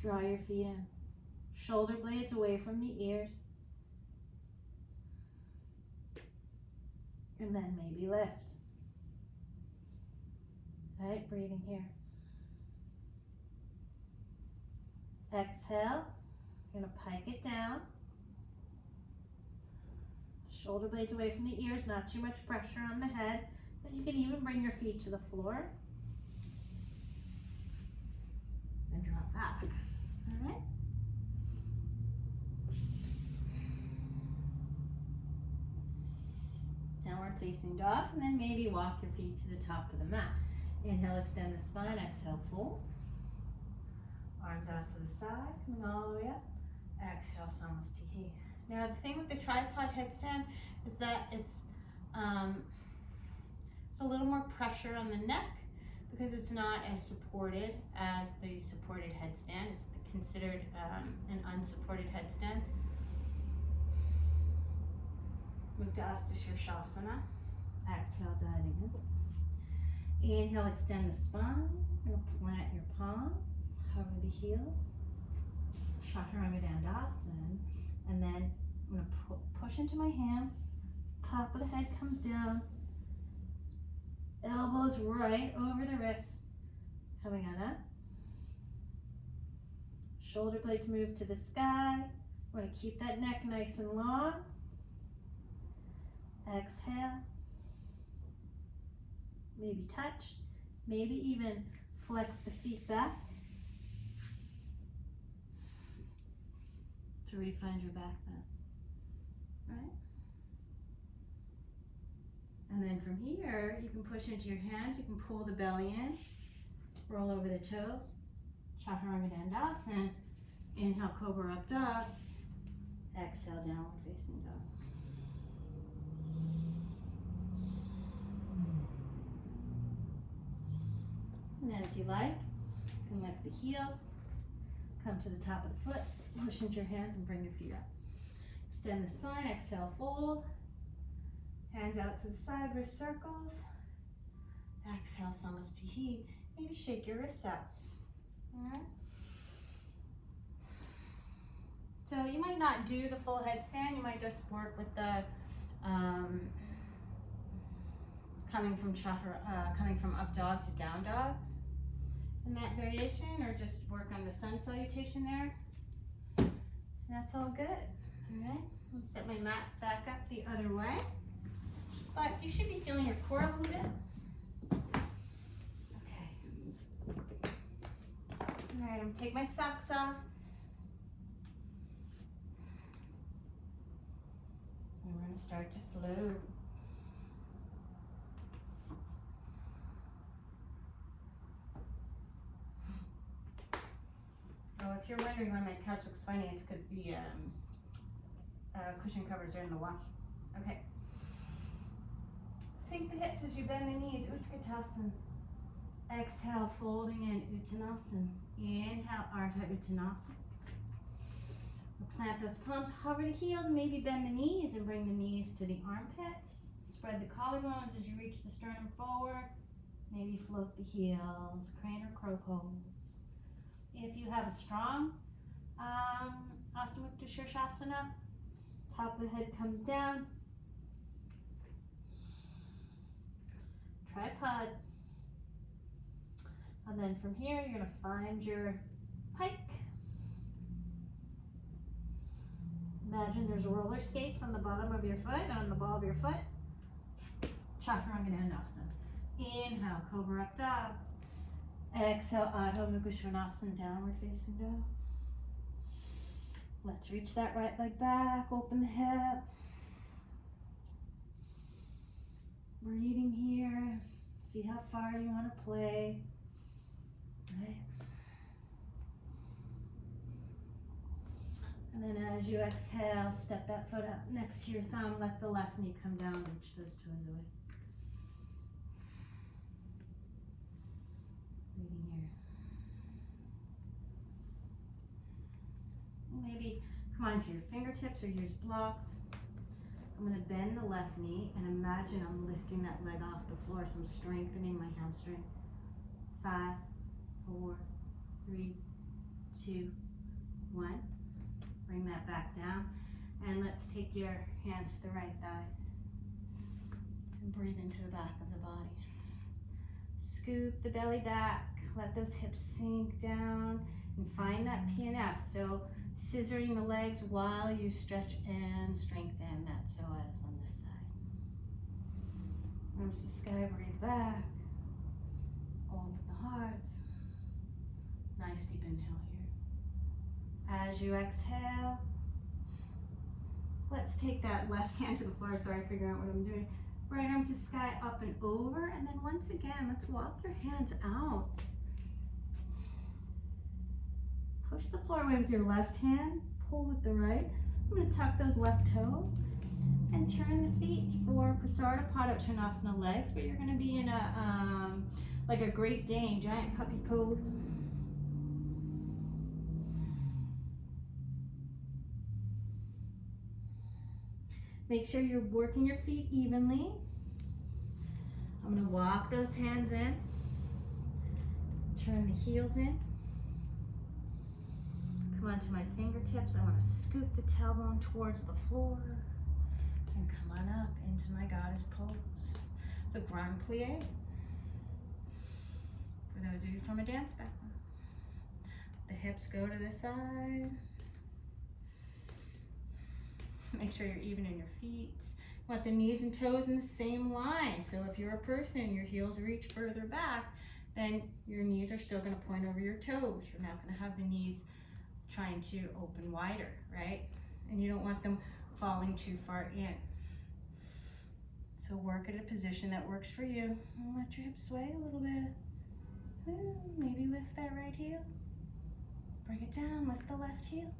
draw your feet in. Shoulder blades away from the ears. And then maybe lift. All right, breathing here. Exhale. You're going to pike it down. Shoulder blades away from the ears, not too much pressure on the head. And you can even bring your feet to the floor. And drop back. All right? Downward facing dog, and then maybe walk your feet to the top of the mat. Inhale, extend the spine, exhale, fold. Arms out to the side, coming all the way up. Exhale, Samastihi. Now the thing with the tripod headstand is that it's a little more pressure on the neck because it's not as supported as the supported headstand. It's considered an unsupported headstand. Mukta Hasta Sirsasana. Exhale, diving in. Inhale, extend the spine. You're going to plant your palms, hover the heels. Chaturanga. And then I'm going to push into my hands. Top of the head comes down. Elbows right over the wrists. Coming on up. Shoulder blades move to the sky. We're going to keep that neck nice and long. Exhale. Maybe touch. Maybe even flex the feet back to re-find your back bend. Right? And then from here, you can push into your hands. You can pull the belly in. Roll over the toes. Chaturanga. Inhale, Cobra Up Dog. Exhale, Downward Facing Dog. And then if you like, you can lift the heels, come to the top of the foot, push into your hands and bring your feet up. Extend the spine, exhale, fold. Hands out to the side, wrist circles. Exhale, Samasthiti. Maybe shake your wrists out. All right. So you might not do the full headstand. You might just work with the coming from up dog to down dog in that variation, or just work on the sun salutation there. And that's all good. All right. I'm gonna set my mat back up the other way. But you should be feeling your core a little bit. Okay. All right, I'm gonna take my socks off. And we're gonna start to float. So if you're wondering why my couch looks funny, it's because the cushion covers are in the wash. Okay. Sink the hips as you bend the knees, Utkatasana. Exhale, folding in Uttanasana. Inhale, Ardha Uttanasana. We'll plant those palms, hover the heels, maybe bend the knees and bring the knees to the armpits. Spread the collarbones as you reach the sternum forward. Maybe float the heels, crane or crow pose. If you have a strong Mukta Hasta Sirsasana, top of the head comes down. Tripod. And then from here, you're going to find your pike. Imagine there's roller skates on the bottom of your foot, on the ball of your foot. Chaturanga. Inhale, Cobra up dog. Exhale, Adho Mukha Svanasana, downward facing dog. Let's reach that right leg back, open the hip. Breathing here. See how far you want to play. Right. And then as you exhale, step that foot up next to your thumb. Let the left knee come down, reach those toes away. Breathing here. Maybe come onto your fingertips or use blocks. I'm going to bend the left knee and imagine I'm lifting that leg off the floor, so I'm strengthening my hamstring. 5, 4, 3, 2, 1. Bring that back down. And let's take your hands to the right thigh. And breathe into the back of the body. Scoop the belly back. Let those hips sink down and find that PNF. So scissoring the legs while you stretch and strengthen that psoas on this side. Arms to sky, breathe back. Open the heart. Nice deep inhale here. As you exhale, let's take that left hand to the floor. Sorry, figure out what I'm doing. Right arm to sky, up and over. And then once again, let's walk your hands out. Push the floor away with your left hand, pull with the right. I'm going to tuck those left toes and turn the feet for Prasarada Padmasana legs, but you're going to be in a like a Great Dane, giant puppy pose. Make sure you're working your feet evenly. I'm going to walk those hands in, turn the heels in. Come onto my fingertips. I want to scoop the tailbone towards the floor and come on up into my goddess pose. It's a grand plie. For those of you from a dance background. The hips go to the side. Make sure you're even in your feet. You want the knees and toes in the same line. So if you're a person and your heels reach further back, then your knees are still going to point over your toes. You're not going to have the knees trying to open wider, right? And you don't want them falling too far in. So work at a position that works for you. And let your hips sway a little bit. Maybe lift that right heel. Bring it down, lift the left heel.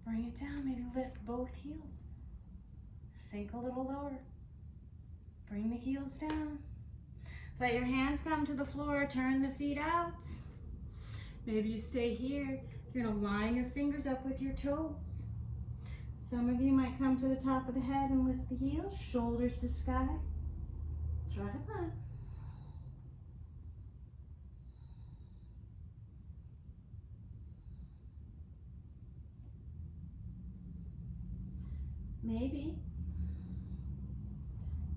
Bring it down, maybe lift both heels. Sink a little lower. Bring the heels down. Let your hands come to the floor, turn the feet out. Maybe you stay here. You're gonna line your fingers up with your toes. Some of you might come to the top of the head and lift the heels, shoulders to sky. Try to run. Maybe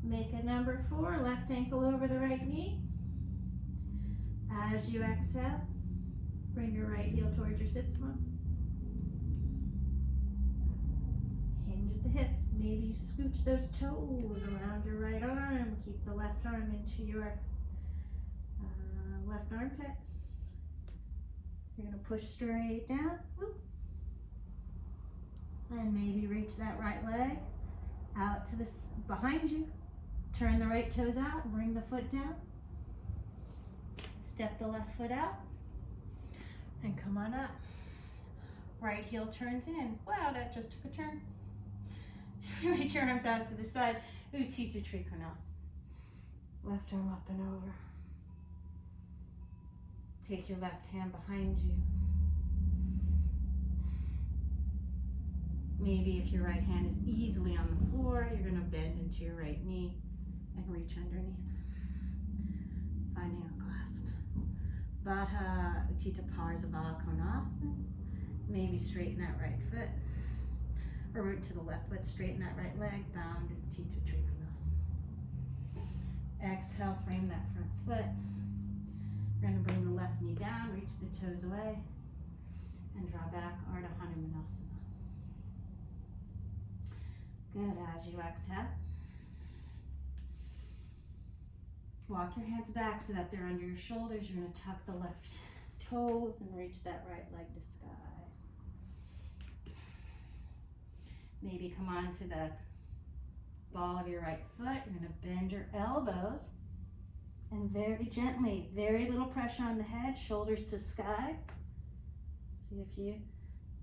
make a number 4, left ankle over the right knee. As you exhale, bring your right heel towards your sits bones. Hinge at the hips. Maybe you scooch those toes around your right arm. Keep the left arm into your left armpit. You're going to push straight down. Whoop. And maybe reach that right leg out to this behind you. Turn the right toes out and bring the foot down. Step the left foot out and come on up. Right heel turns in. Wow, that just took a turn. Reach your arms out to the side. Utthita Trikonasana. Left arm up and over. Take your left hand behind you. Maybe if your right hand is easily on the floor, you're going to bend into your right knee and reach underneath. Finding a clasp. Bandha Utthita Konasana. Maybe straighten that right foot. Or root to the left foot, straighten that right leg, bound Utthita Trikonasana. Exhale, frame that front foot. We're going to bring the left knee down, reach the toes away, and draw back, Ardha Hanumanasana. Good, as you exhale. Walk your hands back so that they're under your shoulders. You're going to tuck the left toes and reach that right leg to sky. Maybe come on to the ball of your right foot. You're going to bend your elbows and very gently, very little pressure on the head, shoulders to sky. See if you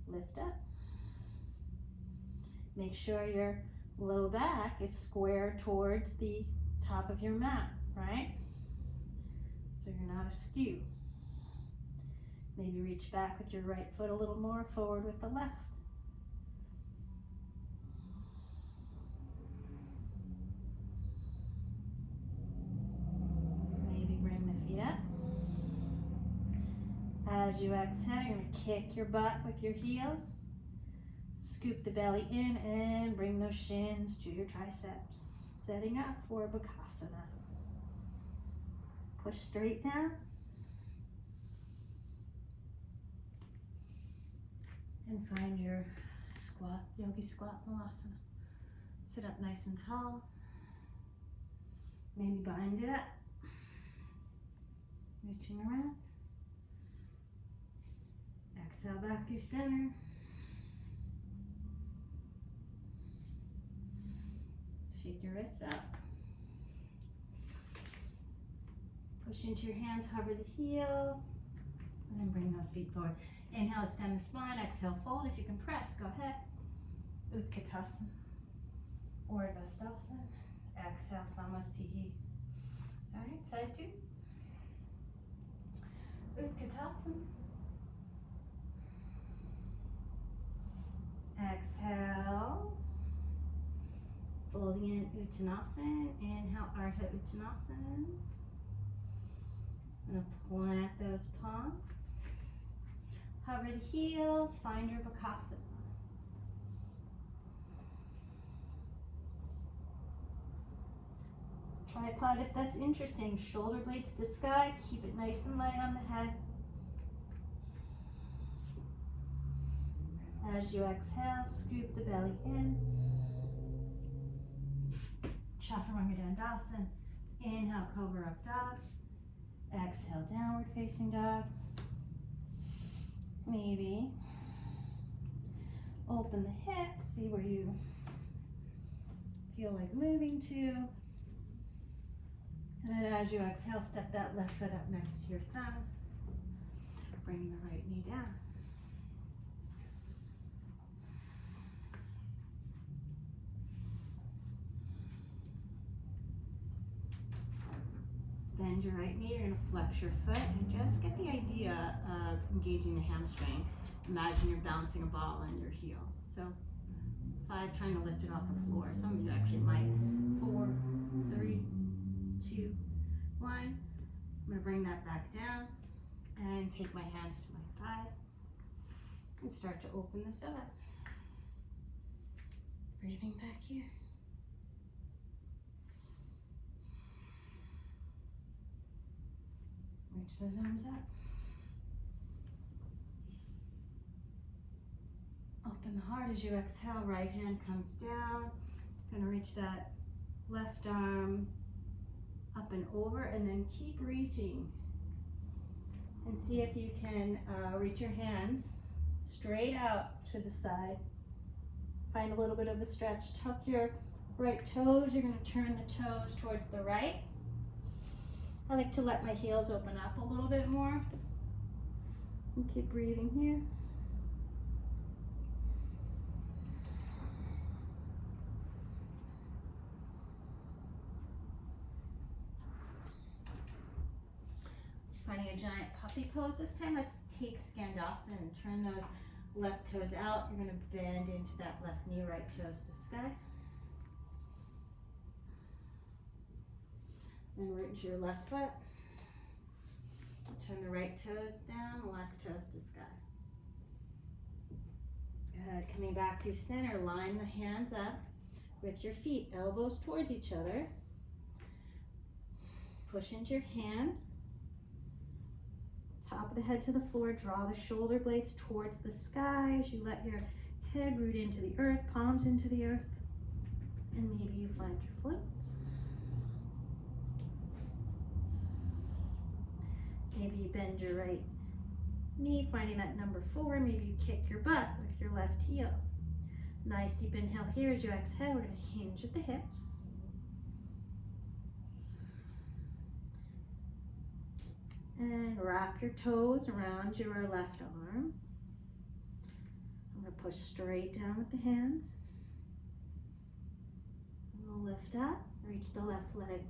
lift up. Make sure your low back is square towards the top of your mat, right? So you're not askew. Maybe reach back with your right foot a little more, forward with the left. Maybe bring the feet up. As you exhale, you're going to kick your butt with your heels. Scoop the belly in and bring those shins to your triceps. Setting up for bakasana. Push straight down. And find your squat, yogi squat malasana. Sit up nice and tall. Maybe bind it up. Reaching around. Exhale back through center. Shake your wrists up. Push into your hands, hover the heels, and then bring those feet forward. Inhale, extend the spine. Exhale, fold. If you can press, go ahead. Utkatasana or Urdhva. Exhale, Samastihi. All right, setu. Utkatasana. Exhale. Folding in Uttanasana. Inhale, Ardha Uttanasana. I'm going to plant those palms. Hover the heels. Find your bakasana. Tripod if that's interesting. Shoulder blades to sky. Keep it nice and light on the head. As you exhale, scoop the belly in. Chaturanga Dandasana. Inhale, Cobra Up Dog. Exhale, Downward Facing Dog. Maybe open the hips, see where you feel like moving to. And then as you exhale, step that left foot up next to your thumb. Bring the right knee down. Bend your right knee, you're going to flex your foot and just get the idea of engaging the hamstring. Imagine you're bouncing a ball on your heel. So 5, trying to lift it off the floor. Some of you actually might. 4, 3, 2, 1. I'm going to bring that back down and take my hands to my thigh and start to open this up. Breathing back here. Reach those arms up. Open the heart as you exhale. Right hand comes down. Gonna reach that left arm up and over, and then keep reaching. And see if you can reach your hands straight out to the side. Find a little bit of a stretch. Tuck your right toes. You're gonna turn the toes towards the right. I like to let my heels open up a little bit more. And keep breathing here. Finding a giant puppy pose this time. Let's take Skandasana and turn those left toes out. You're going to bend into that left knee, right toes to sky. Then reach your left foot. Turn the right toes down, left toes to sky. Good. Coming back through center, line the hands up with your feet, elbows towards each other. Push into your hands. Top of the head to the floor. Draw the shoulder blades towards the sky as you let your head root into the earth, palms into the earth. And maybe you find your floats. Maybe you bend your right knee, finding that number 4. Maybe you kick your butt with your left heel. Nice deep inhale here. As you exhale, we're going to hinge at the hips. And wrap your toes around your left arm. I'm going to push straight down with the hands. And we'll lift up, reach the left leg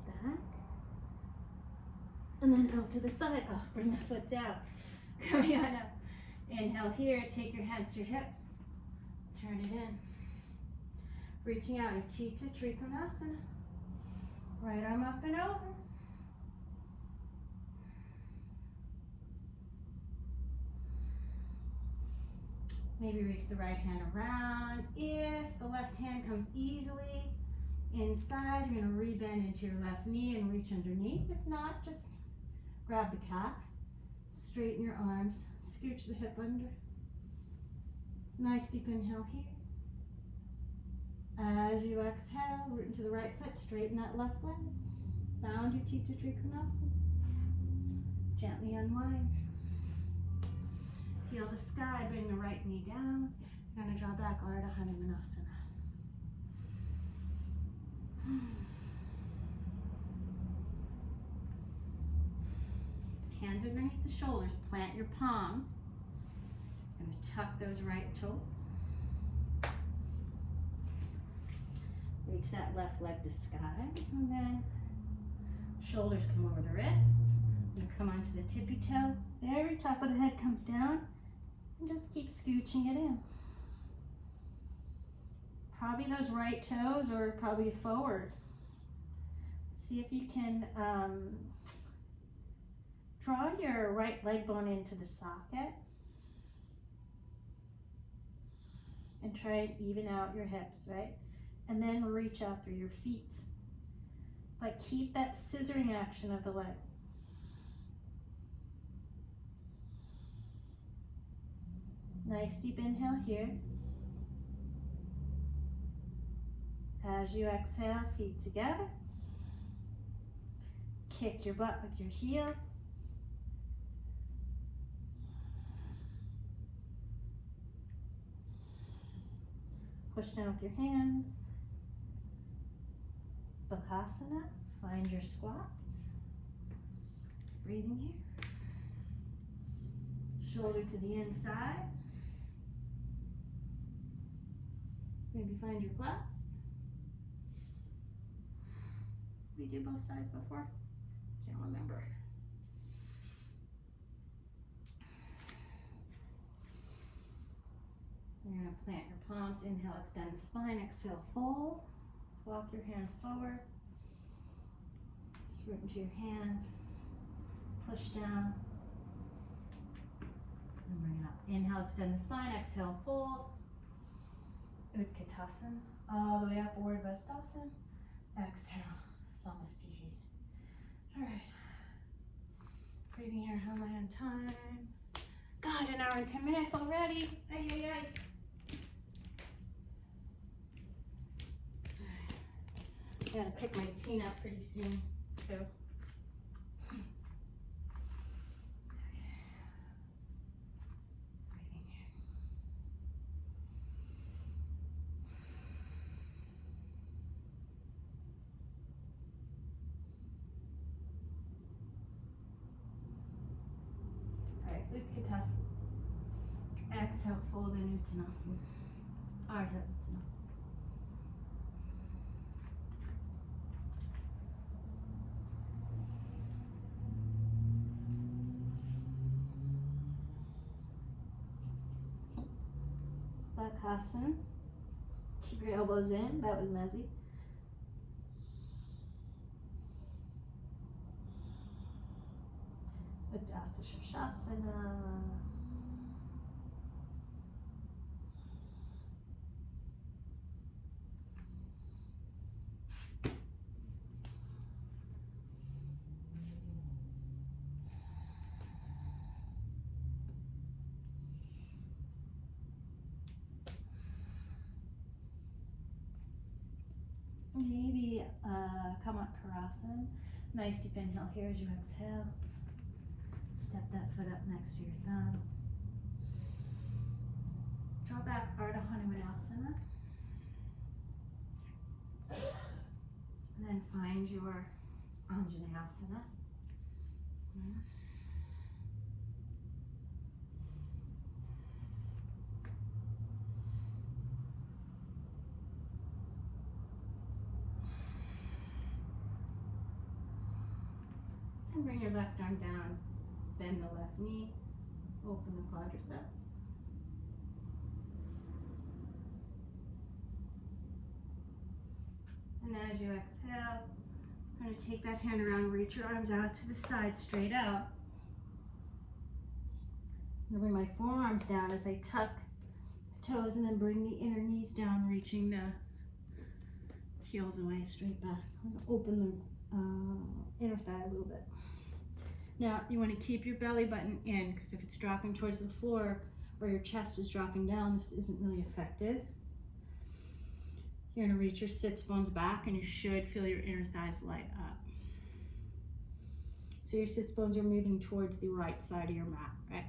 back. And then out to the side. Oh, bring the foot down. Coming on up. Inhale here. Take your hands to your hips. Turn it in. Reaching out. Utthita Trikonasana. Right arm up and over. Maybe reach the right hand around. If the left hand comes easily inside, you're going to rebend into your left knee and reach underneath. If not, just grab the calf, straighten your arms, scooch the hip under. Nice deep inhale here. As you exhale, root into the right foot, straighten that left leg. Found your Utthita Trikonasana. Gently unwind. Heel to sky, bring the right knee down. You're going to draw back, Urdhva Hanumanasana. Hands underneath the shoulders, plant your palms. You're going to tuck those right toes. Reach that left leg to sky, and then shoulders come over the wrists. You come onto the tippy toe. The very top of the head comes down, and just keep scooching it in. Probably those right toes are probably forward. See if you can draw your right leg bone into the socket and try and even out your hips, right? And then reach out through your feet. But keep that scissoring action of the legs. Nice deep inhale here. As you exhale, feet together. Kick your butt with your heels. Push down with your hands. Bakasana, find your squats. Breathing here. Shoulder to the inside. Maybe find your clasp. We did both sides before? Can't remember. You're plant your palms. Inhale, extend the spine. Exhale, fold. Walk your hands forward. Just root into your hands. Push down. And bring it up. Inhale, extend the spine. Exhale, fold. Urdhva. All the way up, urdhva. Exhale, samasthiti. All right. Breathing here, how am I on time? God, an hour and 10 minutes already. Ay, ay, ay. I gotta pick my teen up pretty soon, too. Okay. Breathing here. All right, Urdhva. Exhale, fold in Uttanasana. Ardha Uttanasana. Bakasana. Keep your elbows in. That was messy. Mukta Hasta Sirsasana. Maybe come up Karasana. Nice deep inhale here as you exhale. Step that foot up next to your thumb. Draw back Ardha Hanumanasana. And then find your Anjaneyasana. And bring your left arm down, bend the left knee, open the quadriceps. And as you exhale, I'm going to take that hand around, reach your arms out to the side, straight out. I'm going to bring my forearms down as I tuck the toes and then bring the inner knees down, reaching the heels away, straight back. I'm going to open the inner thigh a little bit. Now, you want to keep your belly button in, because if it's dropping towards the floor or your chest is dropping down, this isn't really effective. You're going to reach your sits bones back, and you should feel your inner thighs light up. So your sits bones are moving towards the right side of your mat, right?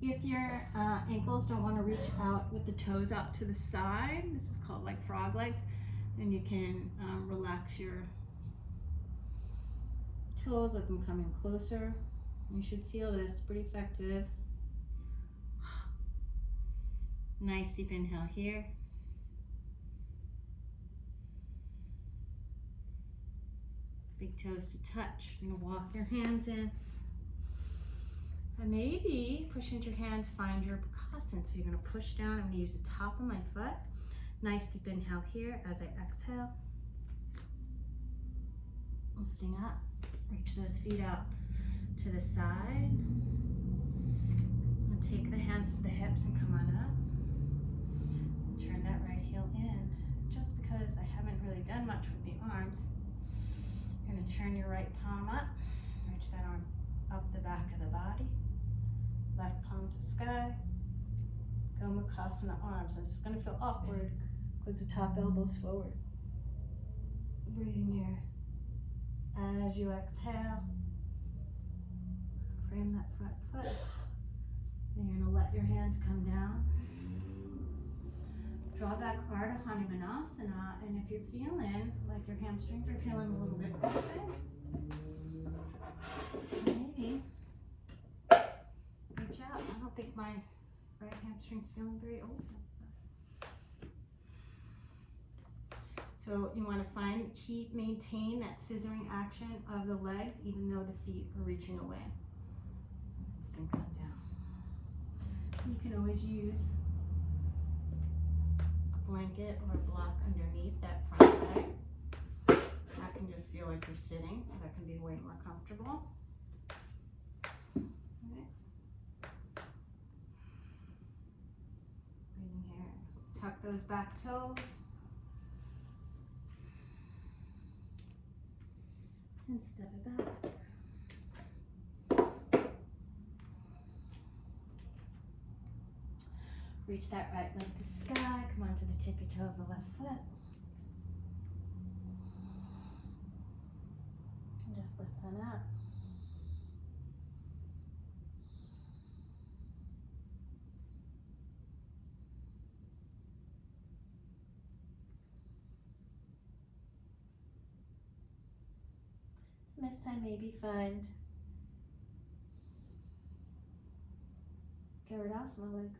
If your ankles don't want to reach out with the toes out to the side, this is called like frog legs, then you can relax your toes, let them come in closer. You should feel this, pretty effective. Nice deep inhale here. Big toes to touch. You're gonna walk your hands in. And maybe push into your hands, find your bakasana. So you're gonna push down. I'm gonna use the top of my foot. Nice deep inhale here as I exhale. Lifting up. Reach those feet out to the side. And take the hands to the hips and come on up. Turn that right heel in. Just because I haven't really done much with the arms, you're going to turn your right palm up. Reach that arm up the back of the body. Left palm to sky. Go bakasana arms. It's going to feel awkward because the top elbow's forward. Breathing here. As you exhale, frame that front foot. And you're going to let your hands come down. Draw back Ardha Hanumanasana, and if you're feeling like your hamstrings are feeling a little bit open, maybe reach out. I don't think my right hamstring's feeling very open. So you want to maintain that scissoring action of the legs, even though the feet are reaching away. Sink on down. You can always use a blanket or a block underneath that front leg. That can just feel like you're sitting, so that can be way more comfortable. Right. Breathing here. Tuck those back toes. And step it back. Reach that right leg to sky. Come onto the tippy toe of the left foot. And just lift that up. And this time maybe find galavasana legs.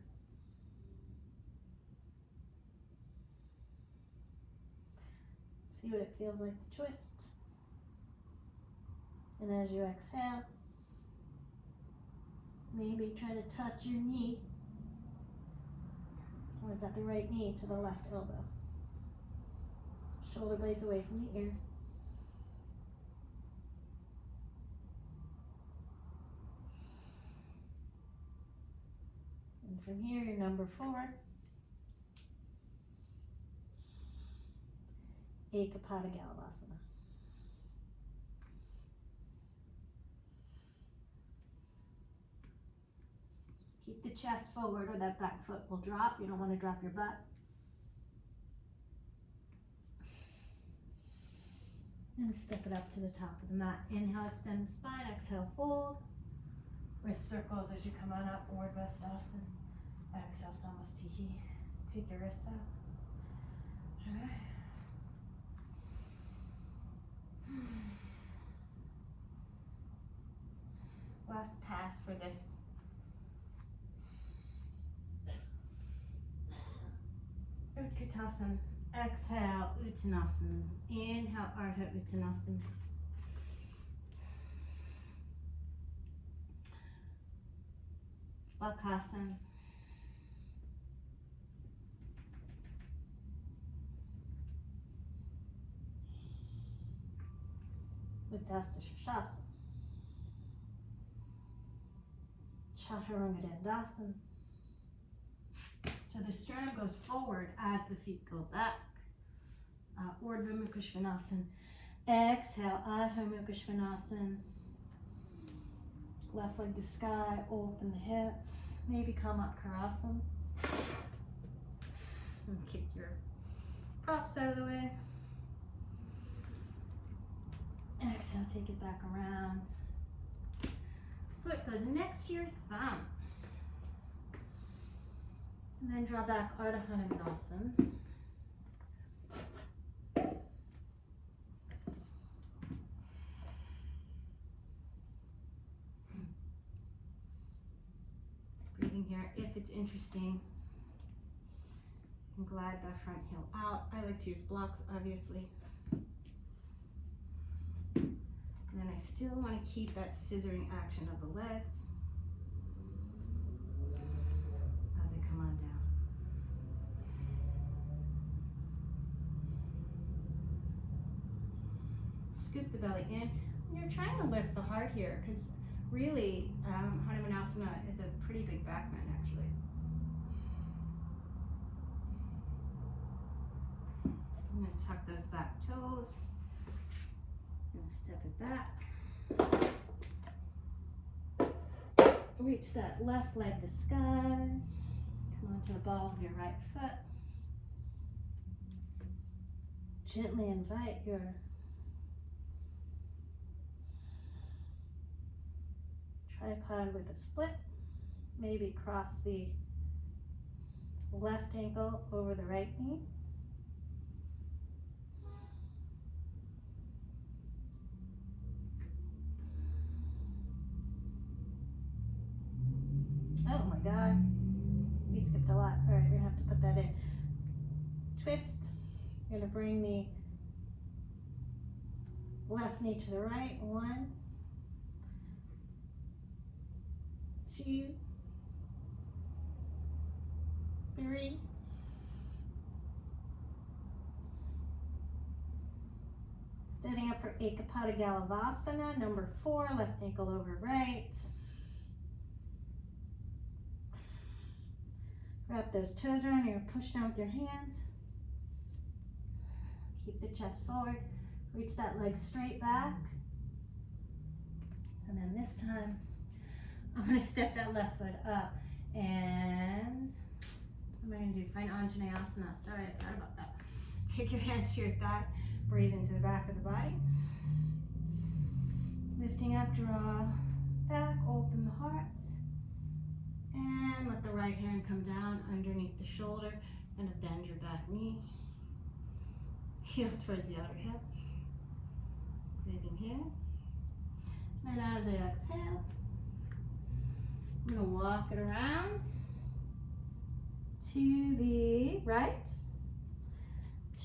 See what it feels like to twist. And as you exhale, maybe try to touch your knee, or is that the right knee, to the left elbow. Shoulder blades away from the ears. And from here, your number 4. Ekapada galavasana. Keep the chest forward or that back foot will drop. You don't want to drop your butt. And step it up to the top of the mat. Inhale, extend the spine. Exhale, fold. Wrist circles as you come on up. Urdhva. Exhale, samastiki. Take your wrists out. All right. Last pass for this. Utkatasana. Exhale, Uttanasana. Inhale, Ardha Uttanasana. Bakasana. Mukta Hasta Sirsasana. Chaturanga. So the sternum goes forward as the feet go back. Urdhva Mukha Svanasana. Exhale, Adho Mukha Svanasana. Left leg to sky, open the hip. Maybe come up Karasana. And kick your props out of the way. Exhale, take it back around. Foot goes next to your thumb. And then draw back Ardha Hanumanasana. Breathing here, if it's interesting, you can glide the front heel out. I like to use blocks, obviously. And then I still want to keep that scissoring action of the legs as I come on down. Scoop the belly in. And you're trying to lift the heart here because really Hanumanasana is a pretty big back bend actually. I'm going to tuck those back toes. Step it back. Reach that left leg to sky. Come onto the ball of your right foot. Gently invite your tripod with a split. Maybe cross the left ankle over the right knee. Oh my God, we skipped a lot. All right, we're gonna have to put that in. Twist, you're gonna bring the left knee to the right. 1, 2, 3. Setting up for Ekapada Galavasana, number 4, left ankle over right. Wrap those toes around, you're gonna push down with your hands. Keep the chest forward, reach that leg straight back. And then this time, I'm gonna step that left foot up. And what am I gonna do? Find Anjaneyasana. Sorry, I forgot about that. Take your hands to your thigh, breathe into the back of the body. Lifting up, draw back, open the heart. And let the right hand come down underneath the shoulder and bend your back knee. Heel towards the outer hip. Breathing here. And as I exhale, I'm going to walk it around to the right.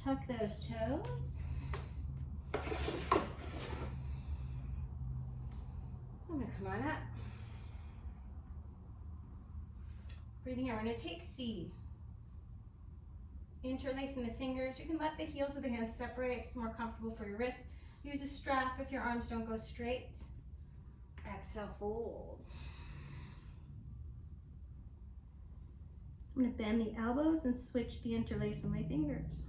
Tuck those toes. I'm going to come on up. Breathing out. We're going to take C. Interlacing the fingers. You can let the heels of the hands separate if it's more comfortable for your wrists. Use a strap if your arms don't go straight. Exhale, fold. I'm going to bend the elbows and switch the interlace of my fingers.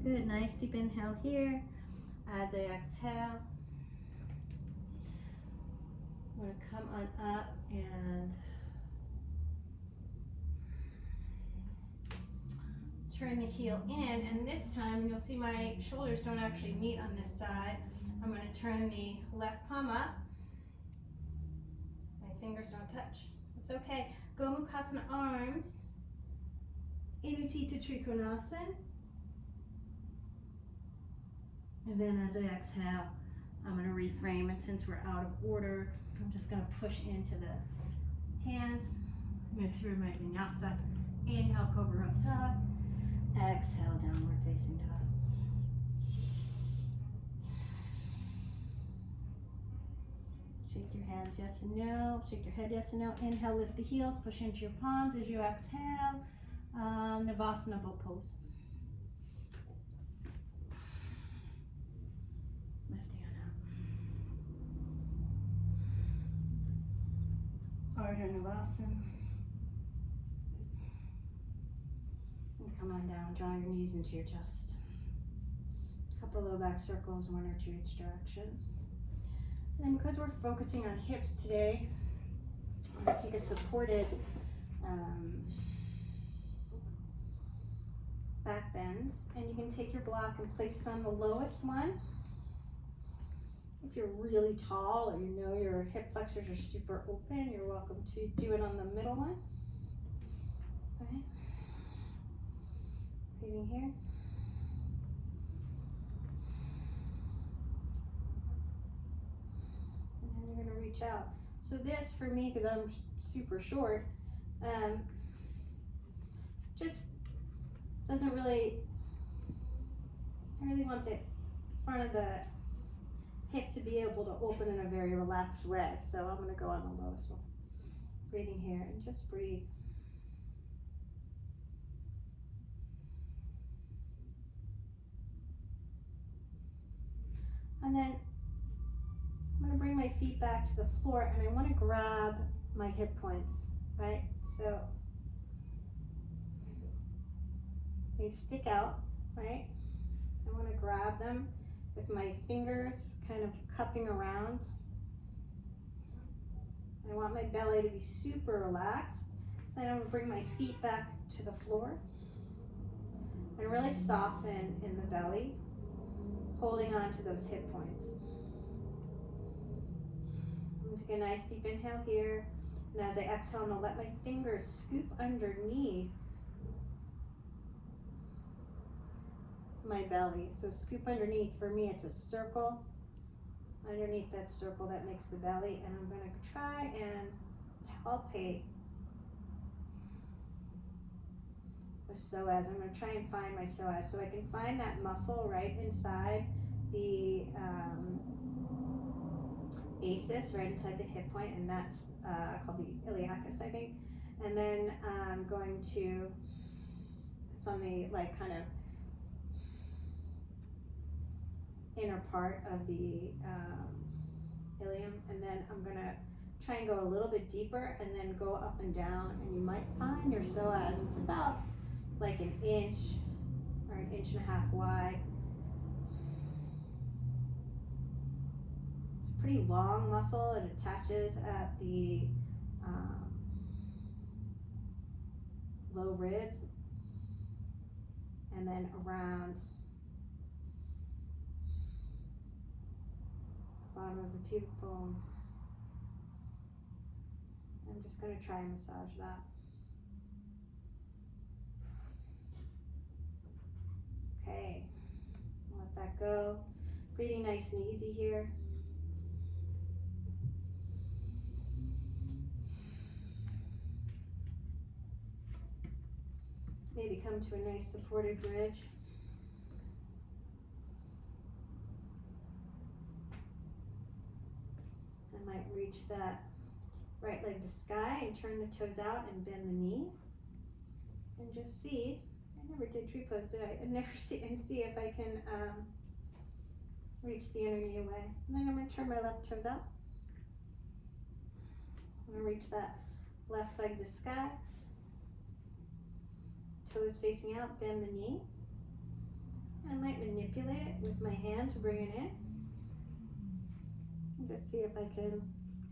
Good, nice deep inhale here. As I exhale, I'm going to come on up and turn the heel in, and this time you'll see my shoulders don't actually meet on this side. I'm going to turn the left palm up. My fingers don't touch. It's okay. Go Mukta arms. Inutita Trikonasana. And then as I exhale, I'm going to reframe it. Since we're out of order, I'm just going to push into the hands. I'm going to through my vinyasa. Inhale, cobra up top. Exhale, downward facing dog. Shake your hands, yes and no. Shake your head, yes and no. Inhale, lift the heels, push into your palms as you exhale. Navasana boat pose. Lifting it up. Ardha Navasana. Come on down, draw your knees into your chest. A couple low back circles, 1 or 2 each direction. And then because we're focusing on hips today, I'm going to take a supported back bend. And you can take your block and place it on the lowest one. If you're really tall or you know your hip flexors are super open, you're welcome to do it on the middle one. Okay. Breathing here. And then you're going to reach out. So this, for me, because I'm super short, just doesn't really, I really want the front of the hip to be able to open in a very relaxed way. So I'm going to go on the lowest one. Breathing here and just breathe. And then I'm going to bring my feet back to the floor and I want to grab my hip points, right? So they stick out, right? I want to grab them with my fingers kind of cupping around. I want my belly to be super relaxed. Then I'm going to bring my feet back to the floor and really soften in the belly, holding on to those hip points. I'm going to take a nice deep inhale here. And as I exhale, I'm going to let my fingers scoop underneath my belly. So scoop underneath, for me it's a circle. Underneath that circle that makes the belly. And I'm going to try and palpate the psoas. I'm going to try and find my psoas so I can find that muscle right inside the ASIS right inside the hip point, and that's called the iliacus, I think. And then I'm going to, it's on the like kind of inner part of the ilium, and then I'm gonna try and go a little bit deeper and then go up and down, and you might find your psoas, it's about like an inch or an inch and a half wide. It's a pretty long muscle. It attaches at the low ribs and then around the bottom of the pubic bone. I'm just going to try and massage that. Okay, let that go. Breathing nice and easy here. Maybe come to a nice supported bridge. I might reach that right leg to sky and turn the toes out and bend the knee. And just see, I never did tree pose, did I? And see if I can reach the inner knee away. And then I'm going to turn my left toes out. I'm going to reach that left leg to sky. Toes facing out, bend the knee. And I might manipulate it with my hand to bring it in. And just see if I can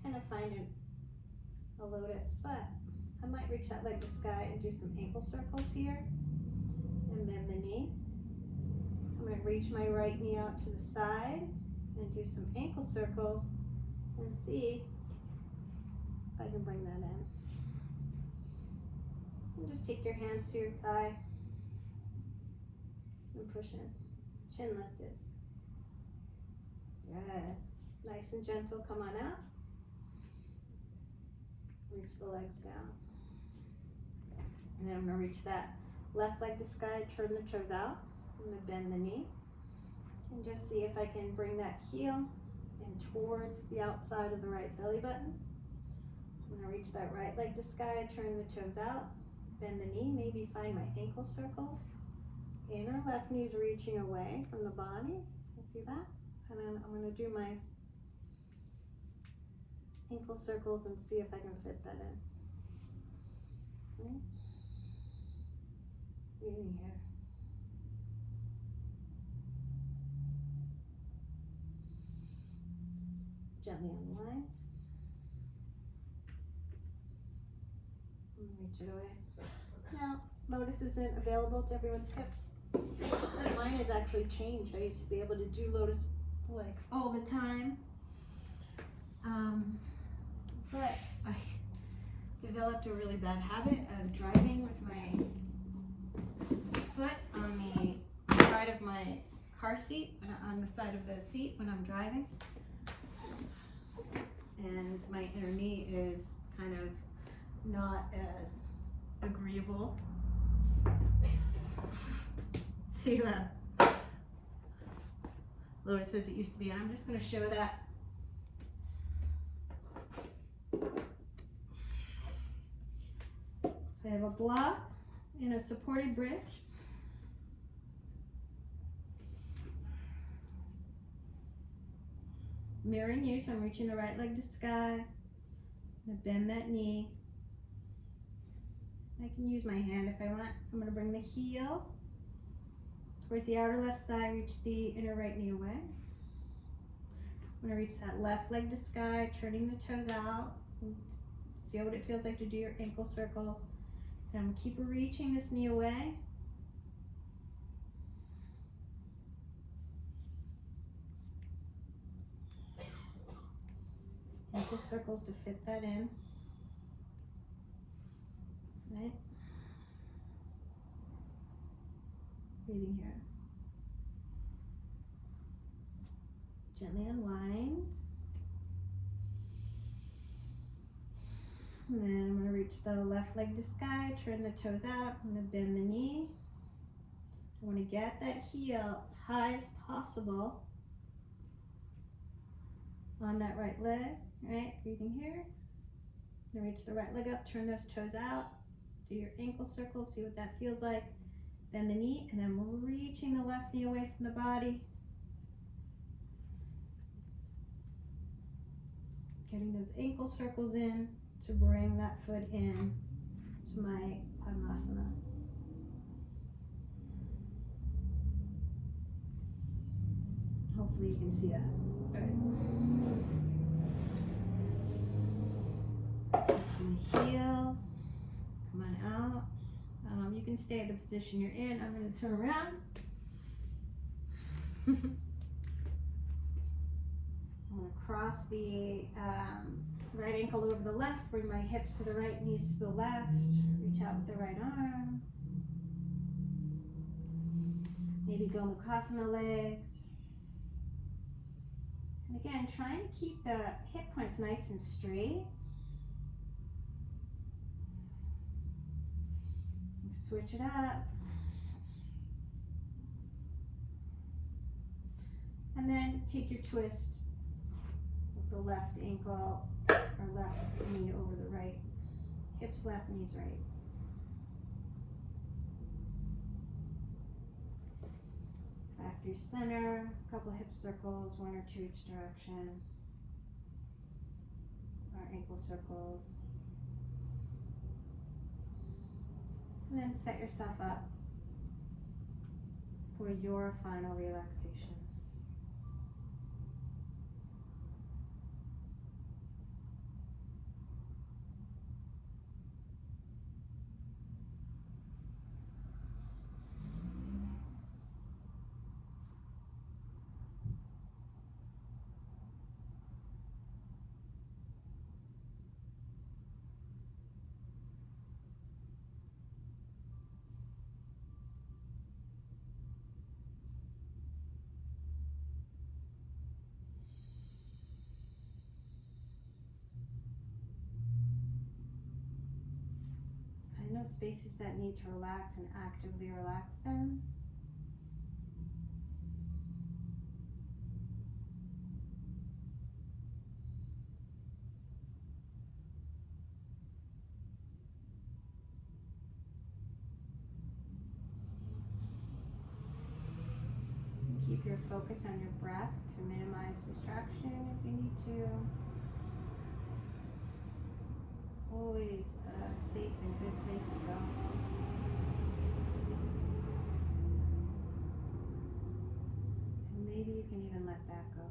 kind of find a lotus. But I might reach that leg to sky and do some ankle circles here. And bend the knee. I'm going to reach my right knee out to the side and do some ankle circles and see if I can bring that in. And just take your hands to your thigh and push in. Chin lifted. Good. Nice and gentle. Come on out. Reach the legs down. And then I'm going to reach that left leg to sky, turn the toes out. I'm going to bend the knee. And just see if I can bring that heel in towards the outside of the right belly button. I'm going to reach that right leg to sky, turn the toes out. Bend the knee, maybe find my ankle circles. Inner left knee is reaching away from the body. You see that? And then I'm going to do my ankle circles and see if I can fit that in. Okay. Breathing here. Gently unwind. And reach it away. Now, lotus isn't available to everyone's hips. Mine has actually changed. I used to be able to do lotus like all the time. But I developed a really bad habit of driving with my foot on the side of my car seat, on the side of the seat when I'm driving. And my inner knee is kind of not as agreeable to lotus as it used to be, and I'm just going to show that. So I have a block and a supported bridge. Mirroring you, so I'm reaching the right leg to sky. I'm going to bend that knee. I can use my hand if I want. I'm going to bring the heel towards the outer left side, reach the inner right knee away. I'm going to reach that left leg to sky, turning the toes out. Feel what it feels like to do your ankle circles. And I'm going to keep reaching this knee away. Ankle circles to fit that in. Right? Breathing here. Gently unwind. And then I'm going to reach the left leg to sky, turn the toes out. I'm going to bend the knee. I want to get that heel as high as possible. on that right leg, right? Breathing here. Then reach the right leg up, turn those toes out. Do your ankle circles, see what that feels like. Bend the knee, and then we're reaching the left knee away from the body. Getting those ankle circles in to bring that foot in to my padmasana. Hopefully you can see that. Good. Lifting the heels. Come on out. You can stay in the position you're in. I'm going to turn around. I'm going to cross the right ankle over the left. Bring my hips to the right, knees to the left. Reach out with the right arm. Maybe go bakasana legs. And again, trying to keep the hip points nice and straight. And switch it up. And then take your twist with the left ankle or left knee over the right. Hips left, knees right. Back through center, a couple hip circles, one or two each direction. Our ankle circles. And then set yourself up for your final relaxation. Find those spaces that need to relax and actively relax them. Keep your focus on your breath to minimize distraction if you need to. It's always a safe and good place to go. And maybe you can even let that go.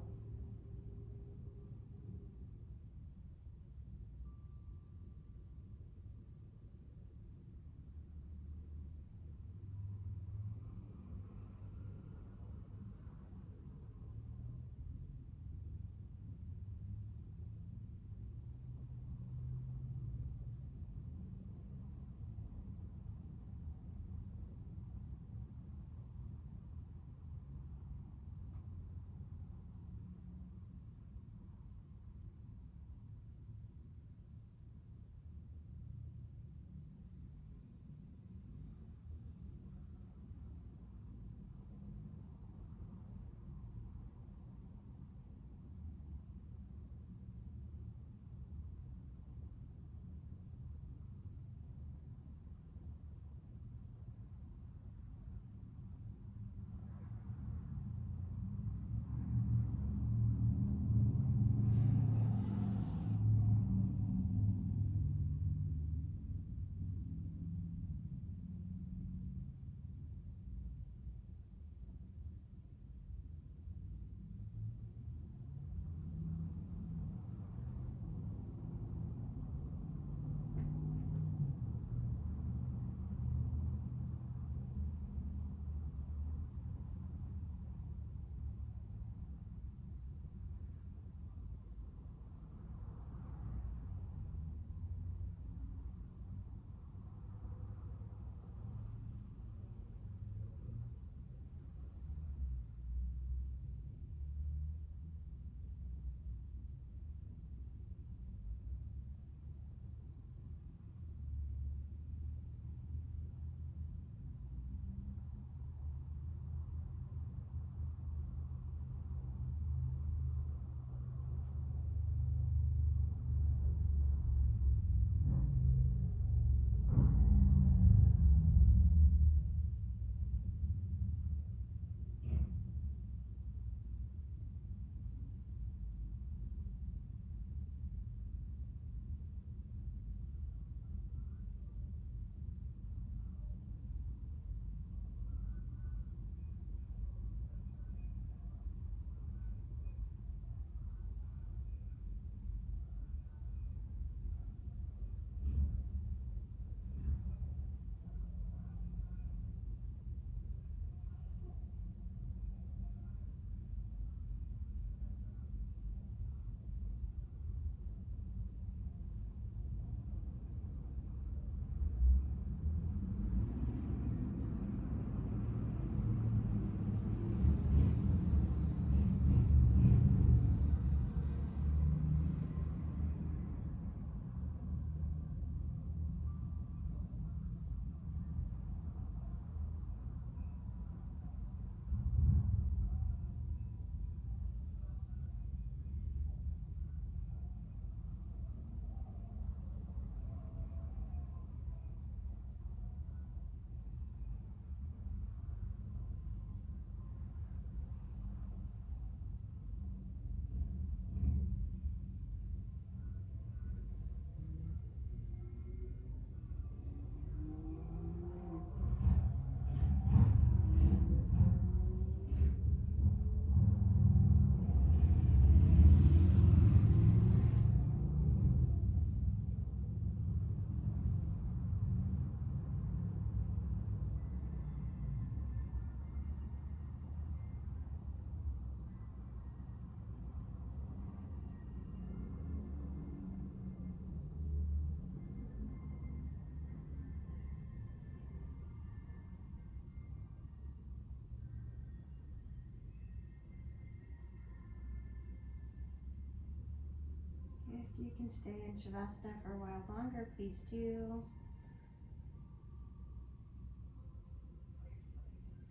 If you can stay in Savasana for a while longer, please do.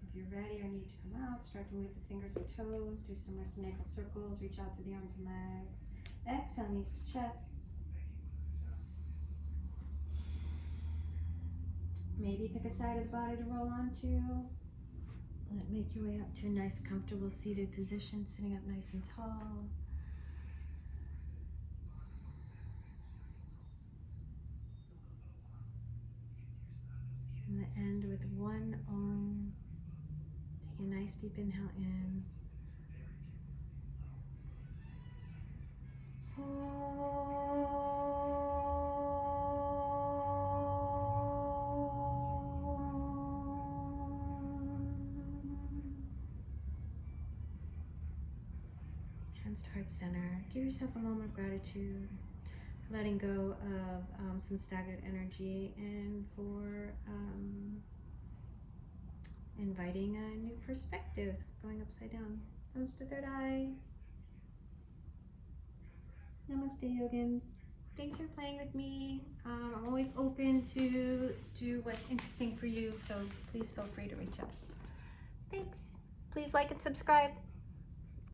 If you're ready or need to come out, start to move the fingers and toes, do some wrist and ankle circles, reach out through the arms and legs. Exhale, knees to chest. Maybe pick a side of the body to roll onto. Make your way up to a nice, comfortable seated position, sitting up nice and tall. And the end with one arm. Take a nice deep inhale in. Hands to heart center. Give yourself a moment of gratitude, letting go of some stagnant energy, and for inviting a new perspective, going upside down. Thumbs to third eye. Namaste, yogins. Thanks for playing with me. I'm always open to do what's interesting for you, so please feel free to reach out. Thanks. Please like and subscribe.